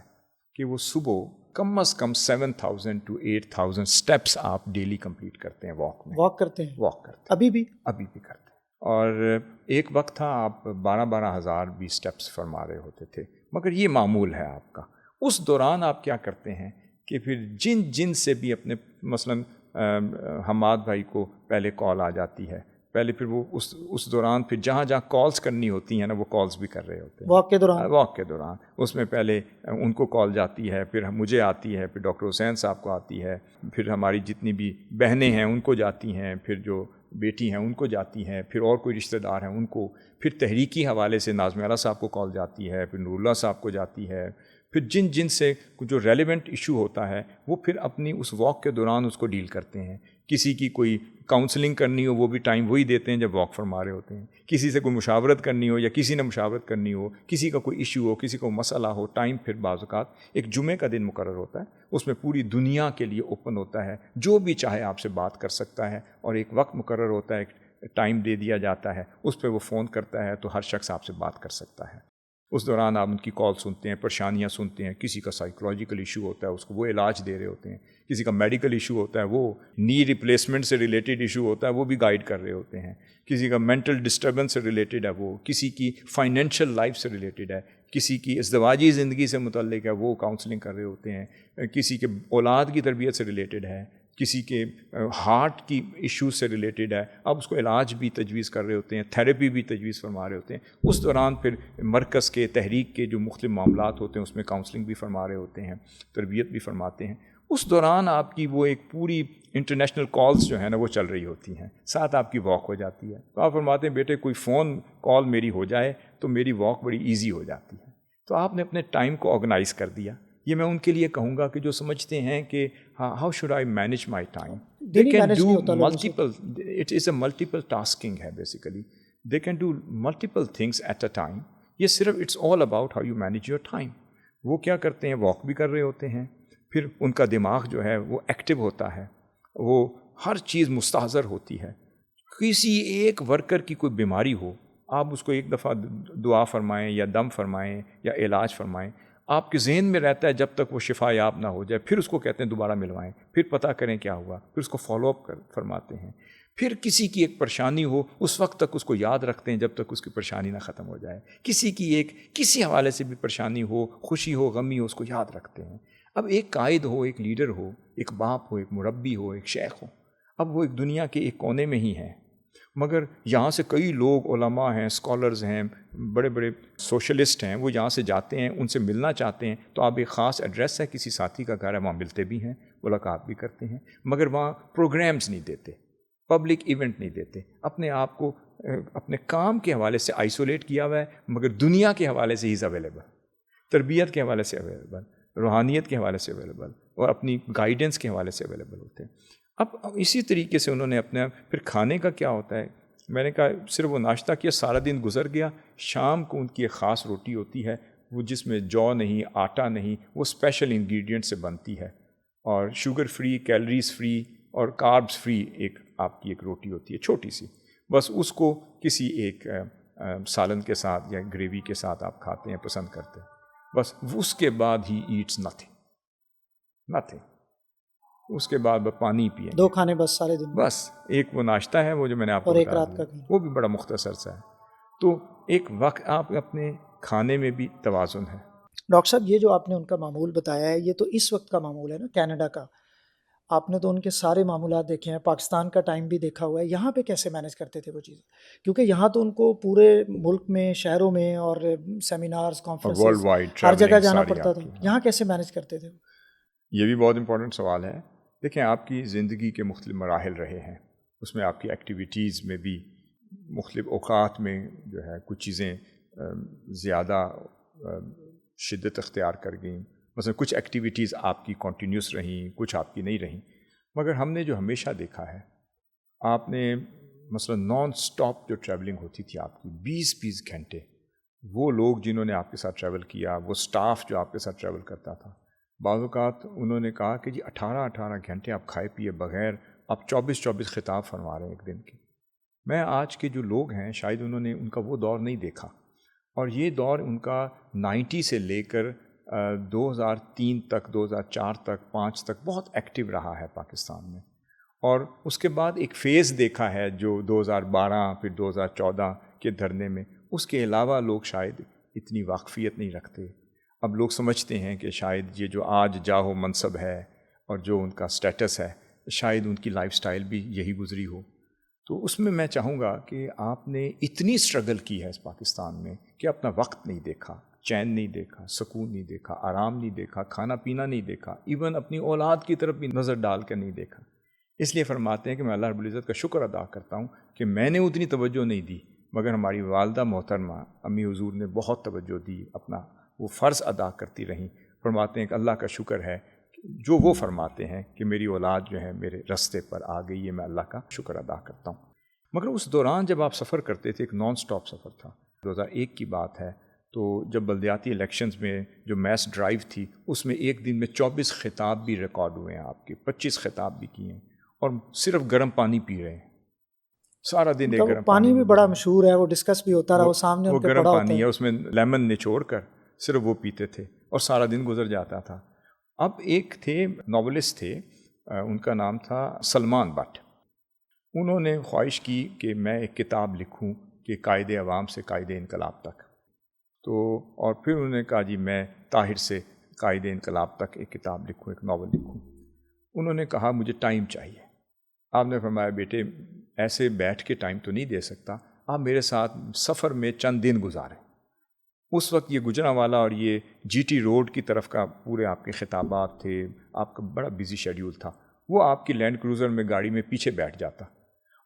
کہ وہ صبح کم از کم 7000 to 8000 اسٹیپس آپ ڈیلی کمپلیٹ کرتے ہیں واک میں. واک کرتے ہیں واک کرتے ہیں ابھی بھی؟ ابھی بھی کرتے ہیں. اور ایک وقت تھا آپ 12 ہزار بھی اسٹیپس فرما رہے ہوتے تھے، مگر یہ معمول ہے آپ کا. اس دوران آپ کیا کرتے ہیں کہ پھر جن سے بھی اپنے مثلاً حماد بھائی کو پہلے کال آ جاتی ہے، پہلے پھر وہ اس دوران پھر جہاں کالز کرنی ہوتی ہیں نا وہ کالز بھی کر رہے ہوتے ہیں واک کے دوران. واک کے دوران. اس میں پہلے ان کو کال جاتی ہے، پھر مجھے آتی ہے، پھر ڈاکٹر حسین صاحب کو آتی ہے، پھر ہماری جتنی بھی بہنیں ہیں ان کو جاتی ہیں، پھر جو بیٹی ہیں ان کو جاتی ہیں، پھر اور کوئی رشتہ دار ہیں ان کو، پھر تحریکی حوالے سے ناظم اعلیٰ صاحب کو کال جاتی ہے، پھر نور اللہ صاحب کو جاتی ہے، پھر جن سے جو ریلیونٹ ایشو ہوتا ہے وہ پھر اپنی اس واک کے دوران اس کو ڈیل کرتے ہیں. کسی کی کوئی کاؤنسلنگ کرنی ہو وہ بھی ٹائم وہی دیتے ہیں جب واک فرما رہے ہوتے ہیں. کسی سے کوئی مشاورت کرنی ہو یا کسی نے مشاورت کرنی ہو، کسی کا کوئی ایشو ہو، کسی کو مسئلہ ہو، ٹائم پھر بعض اوقات ایک جمعے کا دن مقرر ہوتا ہے، اس میں پوری دنیا کے لیے اوپن ہوتا ہے، جو بھی چاہے آپ سے بات کر سکتا ہے، اور ایک وقت مقرر ہوتا ہے، ایک ٹائم دے دیا جاتا ہے، اس پہ وہ فون کرتا ہے تو ہر شخص آپ سے بات کر سکتا ہے. اس دوران آپ ان کی کال سنتے ہیں، پریشانیاں سنتے ہیں. کسی کا سائیکولوجیکل ایشو ہوتا ہے اس کو وہ علاج دے رہے ہوتے ہیں، کسی کا میڈیکل ایشو ہوتا ہے، وہ نی ریپلیسمنٹ سے ریلیٹڈ ایشو ہوتا ہے وہ بھی گائیڈ کر رہے ہوتے ہیں. کسی کا مینٹل ڈسٹربنس سے ریلیٹڈ ہے، وہ کسی کی فائنینشیل لائف سے ریلیٹڈ ہے، کسی کی ازدواجی زندگی سے متعلق ہے وہ کاؤنسلنگ کر رہے ہوتے ہیں، کسی کے اولاد کی تربیت سے ریلیٹڈ ہے، کسی کے ہارٹ کی ایشوز سے ریلیٹڈ ہے، اب اس کو علاج بھی تجویز کر رہے ہوتے ہیں، تھیراپی بھی تجویز فرما رہے ہوتے ہیں. اس دوران پھر مرکز کے تحریک کے جو مختلف معاملات ہوتے ہیں اس میں کاؤنسلنگ بھی فرما رہے ہوتے ہیں، تربیت بھی فرماتے ہیں. اس دوران آپ کی وہ ایک پوری انٹرنیشنل کالز جو ہیں نا وہ چل رہی ہوتی ہیں، ساتھ آپ کی واک ہو جاتی ہے. تو آپ فرماتے ہیں بیٹے کوئی فون کال میری ہو جائے تو میری واک بڑی ایزی ہو جاتی ہے. تو آپ نے اپنے ٹائم کو آرگنائز کر دیا. یہ میں ان کے لیے کہوں گا کہ جو سمجھتے ہیں کہ how should I manage my time, they can do multiple, it is a multiple tasking ہے basically, they can do multiple things at a time. یہ صرف it's all about how you manage your time. وہ کیا کرتے ہیں، walk بھی کر رہے ہوتے ہیں، پھر ان کا دماغ جو ہے وہ ایکٹیو ہوتا ہے، وہ ہر چیز مستحضر ہوتی ہے. کسی ایک ورکر کی کوئی بیماری ہو، آپ اس کو ایک دفعہ دعا فرمائیں یا دم فرمائیں یا علاج فرمائیں، آپ کے ذہن میں رہتا ہے جب تک وہ شفا یاب نہ ہو جائے. پھر اس کو کہتے ہیں دوبارہ ملوائیں، پھر پتہ کریں کیا ہوا، پھر اس کو فالو اپ فرماتے ہیں. پھر کسی کی ایک پریشانی ہو اس وقت تک اس کو یاد رکھتے ہیں جب تک اس کی پریشانی نہ ختم ہو جائے. کسی کی کسی حوالے سے بھی پریشانی ہو، خوشی ہو، غمی ہو، اس کو یاد رکھتے ہیں. اب ایک قائد ہو، ایک لیڈر ہو، ایک باپ ہو، ایک مربی ہو، ایک شیخ ہو، اب وہ ایک دنیا کے ایک کونے میں ہی ہیں، مگر یہاں سے کئی لوگ علماء ہیں، اسکالرز ہیں، بڑے بڑے سوشلسٹ ہیں، وہ یہاں سے جاتے ہیں، ان سے ملنا چاہتے ہیں تو آپ ایک خاص ایڈریس ہے، کسی ساتھی کا گھر ہے، وہاں ملتے بھی ہیں، ملاقات بھی کرتے ہیں، مگر وہاں پروگرامز نہیں دیتے، پبلک ایونٹ نہیں دیتے. اپنے آپ کو اپنے کام کے حوالے سے آئسولیٹ کیا ہوا ہے، مگر دنیا کے حوالے سے ہی از اویلیبل، تربیت کے حوالے سے اویلیبل، روحانیت کے حوالے سے اویلیبل، اور اپنی گائیڈنس کے حوالے سے اویلیبل ہوتے ہیں. اب اسی طریقے سے انہوں نے اپنے پھر کھانے کا کیا ہوتا ہے. میں نے کہا صرف وہ ناشتہ کیا، سارا دن گزر گیا، شام کو ان کی ایک خاص روٹی ہوتی ہے، وہ جس میں جو نہیں، آٹا نہیں، وہ اسپیشل انگریڈینٹ سے بنتی ہے، اور شوگر فری، کیلریز فری اور کاربز فری ایک آپ کی ایک روٹی ہوتی ہے چھوٹی سی. بس اس کو کسی ایک سالن کے ساتھ یا گریوی کے ساتھ آپ کھاتے ہیں، پسند کرتے ہیں. بس اس کے بعد ہی ایٹس نتھنگ. اس کے بعد پانی پیئیں، 2 کھانے بس سارے دن، بس ایک وہ ناشتہ ہے وہ جو میں نے آپ کو اور ایک بتا رات دیا، کا کھانا. وہ بھی بڑا مختصر سا ہے. تو ایک وقت آپ اپنے کھانے میں بھی توازن ہے. ڈاکٹر صاحب یہ جو آپ نے ان کا معمول بتایا ہے یہ تو اس وقت کا معمول ہے نا کینیڈا کا، آپ نے تو ان کے سارے معاملات دیکھے ہیں، پاکستان کا ٹائم بھی دیکھا ہوا ہے، یہاں پہ کیسے مینیج کرتے تھے وہ چیزیں؟ کیونکہ یہاں تو ان کو پورے ملک میں، شہروں میں اور سیمینارز، اور ورلڈ کانفرنسز وائڈ ہر جگہ ٹریولنگ جانا ساری پڑتا آپ تھا، کی. ہاں، یہاں کیسے مینیج کرتے تھے؟ یہ بھی بہت امپورٹنٹ سوال ہے. دیکھیں آپ کی زندگی کے مختلف مراحل رہے ہیں، اس میں آپ کی ایکٹیویٹیز میں بھی مختلف اوقات میں جو ہے کچھ چیزیں زیادہ شدت اختیار کر گئیں. مثلا کچھ ایکٹیویٹیز آپ کی کنٹینیوس رہیں، کچھ آپ کی نہیں رہیں. مگر ہم نے جو ہمیشہ دیکھا ہے، آپ نے مثلا نان سٹاپ جو ٹریولنگ ہوتی تھی آپ کی 20 گھنٹے، وہ لوگ جنہوں نے آپ کے ساتھ ٹریول کیا، وہ سٹاف جو آپ کے ساتھ ٹریول کرتا تھا، بعض اوقات انہوں نے کہا کہ جی 18 گھنٹے آپ کھائے پیے بغیر آپ 24 خطاب فرما رہے ہیں ایک دن کے. میں آج کے جو لوگ ہیں شاید انہوں نے ان کا وہ دور نہیں دیکھا، اور یہ دور ان کا 90 سے لے کر 2003 تک، 2004 تک، 5 تک بہت ایکٹیو رہا ہے پاکستان میں. اور اس کے بعد ایک فیز دیکھا ہے جو 2012 پھر 2014 کے دھرنے میں. اس کے علاوہ لوگ شاید اتنی واقفیت نہیں رکھتے. اب لوگ سمجھتے ہیں کہ شاید یہ جو آج جاہ و منصب ہے اور جو ان کا سٹیٹس ہے، شاید ان کی لائف سٹائل بھی یہی گزری ہو. تو اس میں میں چاہوں گا کہ آپ نے اتنی سٹرگل کی ہے اس پاکستان میں کہ اپنا وقت نہیں دیکھا، چین نہیں دیکھا، سکون نہیں دیکھا، آرام نہیں دیکھا، کھانا پینا نہیں دیکھا، ایون اپنی اولاد کی طرف بھی نظر ڈال کر نہیں دیکھا. اس لیے فرماتے ہیں کہ میں اللہ رب العزت کا شکر ادا کرتا ہوں کہ میں نے اتنی توجہ نہیں دی، مگر ہماری والدہ محترمہ امی حضور نے بہت توجہ دی، اپنا وہ فرض ادا کرتی رہیں. فرماتے ہیں کہ اللہ کا شکر ہے جو وہ فرماتے ہیں کہ میری اولاد جو ہے میرے رستے پر آ گئی ہے، میں اللہ کا شکر ادا کرتا ہوں. مگر اس دوران جب آپ سفر کرتے تھے، ایک نان سٹاپ سفر تھا. 2001 کی بات ہے، تو جب بلدیاتی الیکشنز میں جو میس ڈرائیو تھی، اس میں ایک دن میں 24 خطاب بھی ریکارڈ ہوئے ہیں، آپ کے 25 خطاب بھی کیے ہیں، اور صرف گرم پانی پی رہے ہیں. سارا دن ان کا ایک وہ گرم پانی پانی بھی میں بڑا گزرا. مشہور ہے، وہ ڈسکس بھی ہوتا رہا، وہ سامنے ان وہ کے گرم پڑا ہوتا پانی ہے. ہے، اس میں لیمن نچوڑ کر صرف وہ پیتے تھے اور سارا دن گزر جاتا تھا. اب ایک تھے ناولسٹ تھے، ان کا نام تھا سلمان بٹ. انہوں نے خواہش کی کہ میں ایک کتاب لکھوں کہ قائد عوام سے قائد انقلاب تک. تو اور پھر انہوں نے کہا جی میں طاہر سے قائد انقلاب تک ایک کتاب لکھوں، ایک ناول لکھوں. انہوں نے کہا مجھے ٹائم چاہیے. آپ نے فرمایا بیٹے ایسے بیٹھ کے ٹائم تو نہیں دے سکتا، آپ میرے ساتھ سفر میں چند دن گزاریں. اس وقت یہ گجرانوالہ اور یہ جی ٹی روڈ کی طرف کا پورے آپ کے خطابات تھے، آپ کا بڑا بزی شیڈیول تھا. وہ آپ کی لینڈ کروزر میں گاڑی میں پیچھے بیٹھ جاتا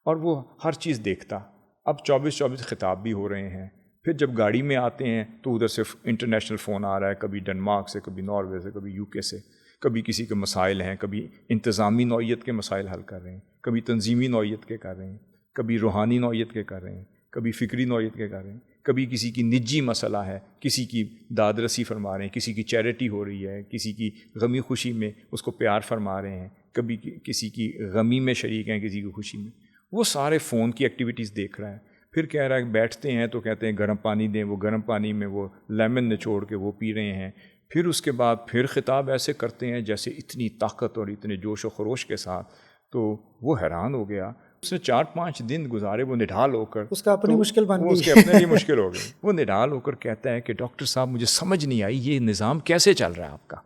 اور وہ ہر چیز دیکھتا. اب 24 خطاب بھی ہو رہے ہیں. پھر جب گاڑی میں آتے ہیں تو ادھر سے انٹرنیشنل فون آ رہا ہے، کبھی ڈنمارک سے، کبھی ناروے سے، کبھی یو کے سے، کبھی کسی کے مسائل ہیں، کبھی انتظامی نوعیت کے مسائل حل کر رہے ہیں، کبھی تنظیمی نوعیت کے کر رہے ہیں، کبھی روحانی نوعیت کے کر رہے ہیں، کبھی فکری نوعیت کے کر رہے ہیں، کبھی کسی کی نجی مسئلہ ہے، کسی کی داد رسی فرما رہے ہیں، کسی کی چیریٹی ہو رہی ہے، کسی کی غمی خوشی میں اس کو پیار فرما رہے ہیں، کبھی کسی کی غمی میں شریک ہیں، کسی کی خوشی میں. وہ سارے فون کی ایکٹیویٹیز دیکھ رہا ہے. پھر کہہ رہا ہے بیٹھتے ہیں تو کہتے ہیں گرم پانی دیں، وہ گرم پانی میں وہ لیمن نچوڑ کے وہ پی رہے ہیں. پھر اس کے بعد پھر خطاب ایسے کرتے ہیں جیسے اتنی طاقت اور اتنے جوش و خروش کے ساتھ. تو وہ حیران ہو گیا. اس نے 4-5 دن گزارے وہ نڈھال ہو کر. اس کا اپنی تو مشکل بن وہ گئی. اس کے اپنے لیے مشکل ہو گئی. وہ نڈھال ہو کر کہتا ہے کہ ڈاکٹر صاحب مجھے سمجھ نہیں آئی یہ نظام کیسے چل رہا ہے آپ کا.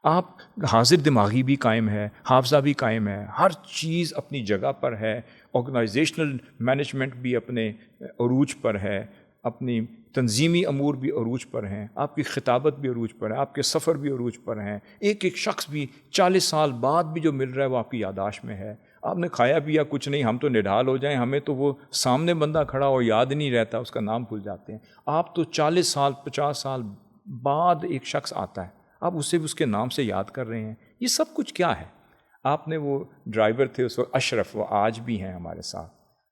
آپ حاضر دماغی بھی قائم ہے، حافظہ بھی قائم ہے، ہر چیز اپنی جگہ پر ہے، آرگنائزیشنل مینجمنٹ بھی اپنے عروج پر ہے، اپنی تنظیمی امور بھی عروج پر ہیں، آپ کی خطابت بھی عروج پر ہے، آپ کے سفر بھی عروج پر ہیں. ایک ایک شخص بھی 40 سال بعد بھی جو مل رہا ہے وہ آپ کی یاداشت میں ہے. آپ نے کھایا پیا کچھ نہیں، ہم تو نڈھال ہو جائیں ہمیں تو وہ سامنے بندہ کھڑا ہو یاد نہیں رہتا، اس کا نام بھول جاتے ہیں. آپ تو 40 سال 50 سال بعد ایک شخص آتا ہے، آپ اسے بھی اس کے نام سے یاد کر رہے ہیں. یہ سب کچھ کیا ہے؟ آپ نے وہ ڈرائیور تھے اس وقت اشرف، وہ آج بھی ہیں ہمارے ساتھ.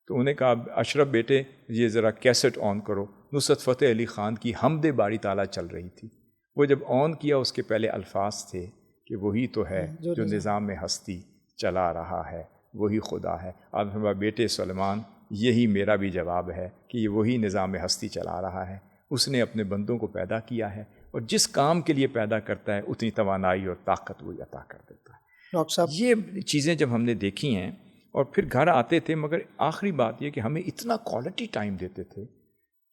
تو انہیں کہا اشرف بیٹے یہ ذرا کیسٹ آن کرو. نصرت فتح علی خان کی حمد باری تعالیٰ چل رہی تھی. وہ جب آن کیا اس کے پہلے الفاظ تھے کہ وہی تو ہے جو نظام میں ہستی چلا رہا ہے، وہی خدا ہے. آپ ہمارے بیٹے سلمان یہی میرا بھی جواب ہے کہ یہ وہی نظام ہستی چلا رہا ہے. اس نے اپنے بندوں کو پیدا کیا ہے اور جس کام کے لیے پیدا کرتا ہے اتنی توانائی اور طاقت وہ عطا کر دیتا ہے. ڈاکٹر صاحب یہ چیزیں جب ہم نے دیکھی ہیں اور پھر گھر آتے تھے، مگر آخری بات یہ کہ ہمیں اتنا کوالٹی ٹائم دیتے تھے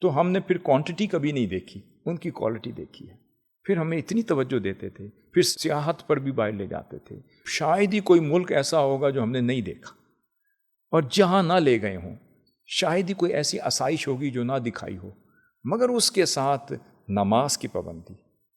تو ہم نے پھر کوانٹٹی کبھی نہیں دیکھی، ان کی کوالٹی دیکھی ہے. پھر ہمیں اتنی توجہ دیتے تھے، پھر سیاحت پر بھی باہر لے جاتے تھے. شاید ہی کوئی ملک ایسا ہوگا جو ہم نے نہیں دیکھا، اور جہاں نہ لے گئے ہوں شاید ہی کوئی ایسی آسائش ہوگی جو نہ دکھائی ہو، مگر اس کے ساتھ نماز کی پابندی،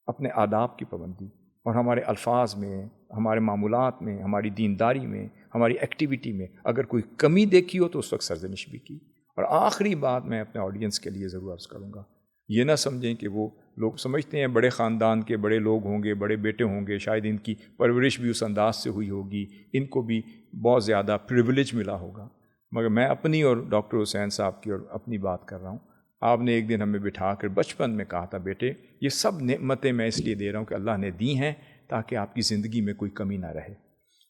اپنے آداب کی پابندی، اور ہمارے الفاظ میں، ہمارے معمولات میں، ہماری دینداری میں، ہماری ایکٹیویٹی میں اگر کوئی کمی دیکھی ہو تو اس وقت سرزنش بھی کی. اور آخری بات میں اپنے آڈینس کے لیے ضرور عرض کروں گا، یہ نہ سمجھیں کہ وہ لوگ سمجھتے ہیں بڑے خاندان کے بڑے لوگ ہوں گے، بڑے بیٹے ہوں گے، شاید ان کی پرورش بھی اس انداز سے ہوئی ہوگی، ان کو بھی بہت زیادہ پریویلیج ملا ہوگا. مگر میں اپنی اور ڈاکٹر حسین صاحب کی اور اپنی بات کر رہا ہوں. آپ نے ایک دن ہمیں بٹھا کر بچپن میں کہا تھا، بیٹے یہ سب نعمتیں میں اس لیے دے رہا ہوں کہ اللہ نے دی ہیں تاکہ آپ کی زندگی میں کوئی کمی نہ رہے،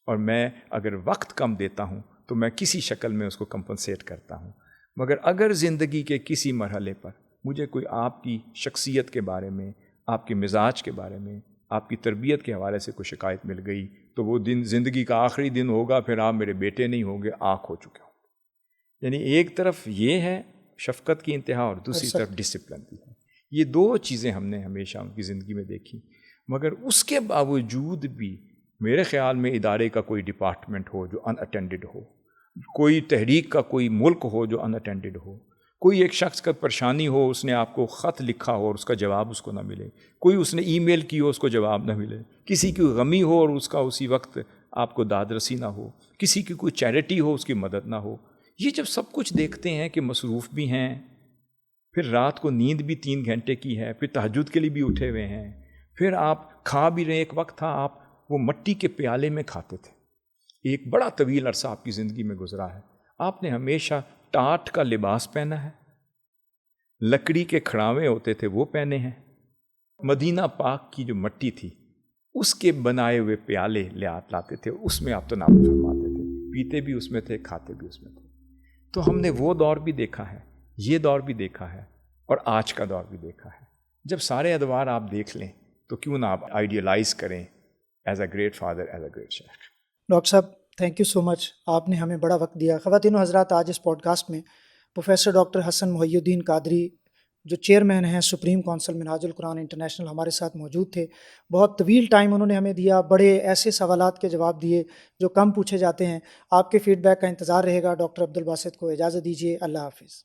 اور میں اگر وقت کم دیتا ہوں تو میں کسی شکل میں اس کو کمپنسیٹ کرتا ہوں، مگر اگر زندگی کے کسی مرحلے پر مجھے کوئی آپ کی شخصیت کے بارے میں، آپ کے مزاج کے بارے میں، آپ کی تربیت کے حوالے سے کوئی شکایت مل گئی تو وہ دن زندگی کا آخری دن ہوگا، پھر آپ میرے بیٹے نہیں ہوں گے، آنکھ ہو چکے ہوں. یعنی ایک طرف یہ ہے شفقت کی انتہا اور دوسری طرف ڈسپلن بھی ہے. یہ دو چیزیں ہم نے ہمیشہ ان کی زندگی میں دیکھی. مگر اس کے باوجود بھی میرے خیال میں ادارے کا کوئی ڈپارٹمنٹ ہو جو ان اٹینڈڈ ہو، کوئی تحریک کا کوئی ملک ہو جو ان اٹینڈڈ ہو، کوئی ایک شخص کا پریشانی ہو، اس نے آپ کو خط لکھا ہو اور اس کا جواب اس کو نہ ملے، کوئی اس نے ای میل کی ہو اس کو جواب نہ ملے، کسی کی غمی ہو اور اس کا اسی وقت آپ کو داد رسی نہ ہو، کسی کی کوئی چیریٹی ہو اس کی مدد نہ ہو. یہ جب سب کچھ دیکھتے ہیں کہ مصروف بھی ہیں، پھر رات کو نیند بھی 3 گھنٹے کی ہے، پھر تہجد کے لیے بھی اٹھے ہوئے ہیں، پھر آپ کھا بھی رہے. ایک وقت تھا آپ وہ مٹی کے پیالے میں کھاتے تھے، ایک بڑا طویل عرصہ آپ کی زندگی میں گزرا ہے. آپ نے ہمیشہ ٹاٹ کا لباس پہنا ہے، لکڑی کے کھڑاوے ہوتے تھے وہ پہنے ہیں، مدینہ پاک کی جو مٹی تھی اس کے بنائے ہوئے پیالے لاتے تھے، اس میں آپ تناول فرماتے تھے، پیتے بھی اس میں تھے، کھاتے بھی اس میں تھے. تو ہم نے وہ دور بھی دیکھا ہے، یہ دور بھی دیکھا ہے، اور آج کا دور بھی دیکھا ہے. جب سارے ادوار آپ دیکھ لیں تو کیوں نہ آپ آئیڈیلائز کریں as a great father, as a great Sheikh. Doctor صاحب تھینک یو سو مچ، آپ نے ہمیں بڑا وقت دیا. خواتین و حضرات، آج اس پوڈ کاسٹ میں پروفیسر ڈاکٹر حسن محی الدین قادری جو چیئرمین ہیں سپریم کونسل منہاج القرآن انٹرنیشنل ہمارے ساتھ موجود تھے. بہت طویل ٹائم انہوں نے ہمیں دیا، بڑے ایسے سوالات کے جواب دیے جو کم پوچھے جاتے ہیں. آپ کے فیڈ بیک کا انتظار رہے گا. ڈاکٹر عبدالباسط کو اجازت دیجیے. اللہ حافظ.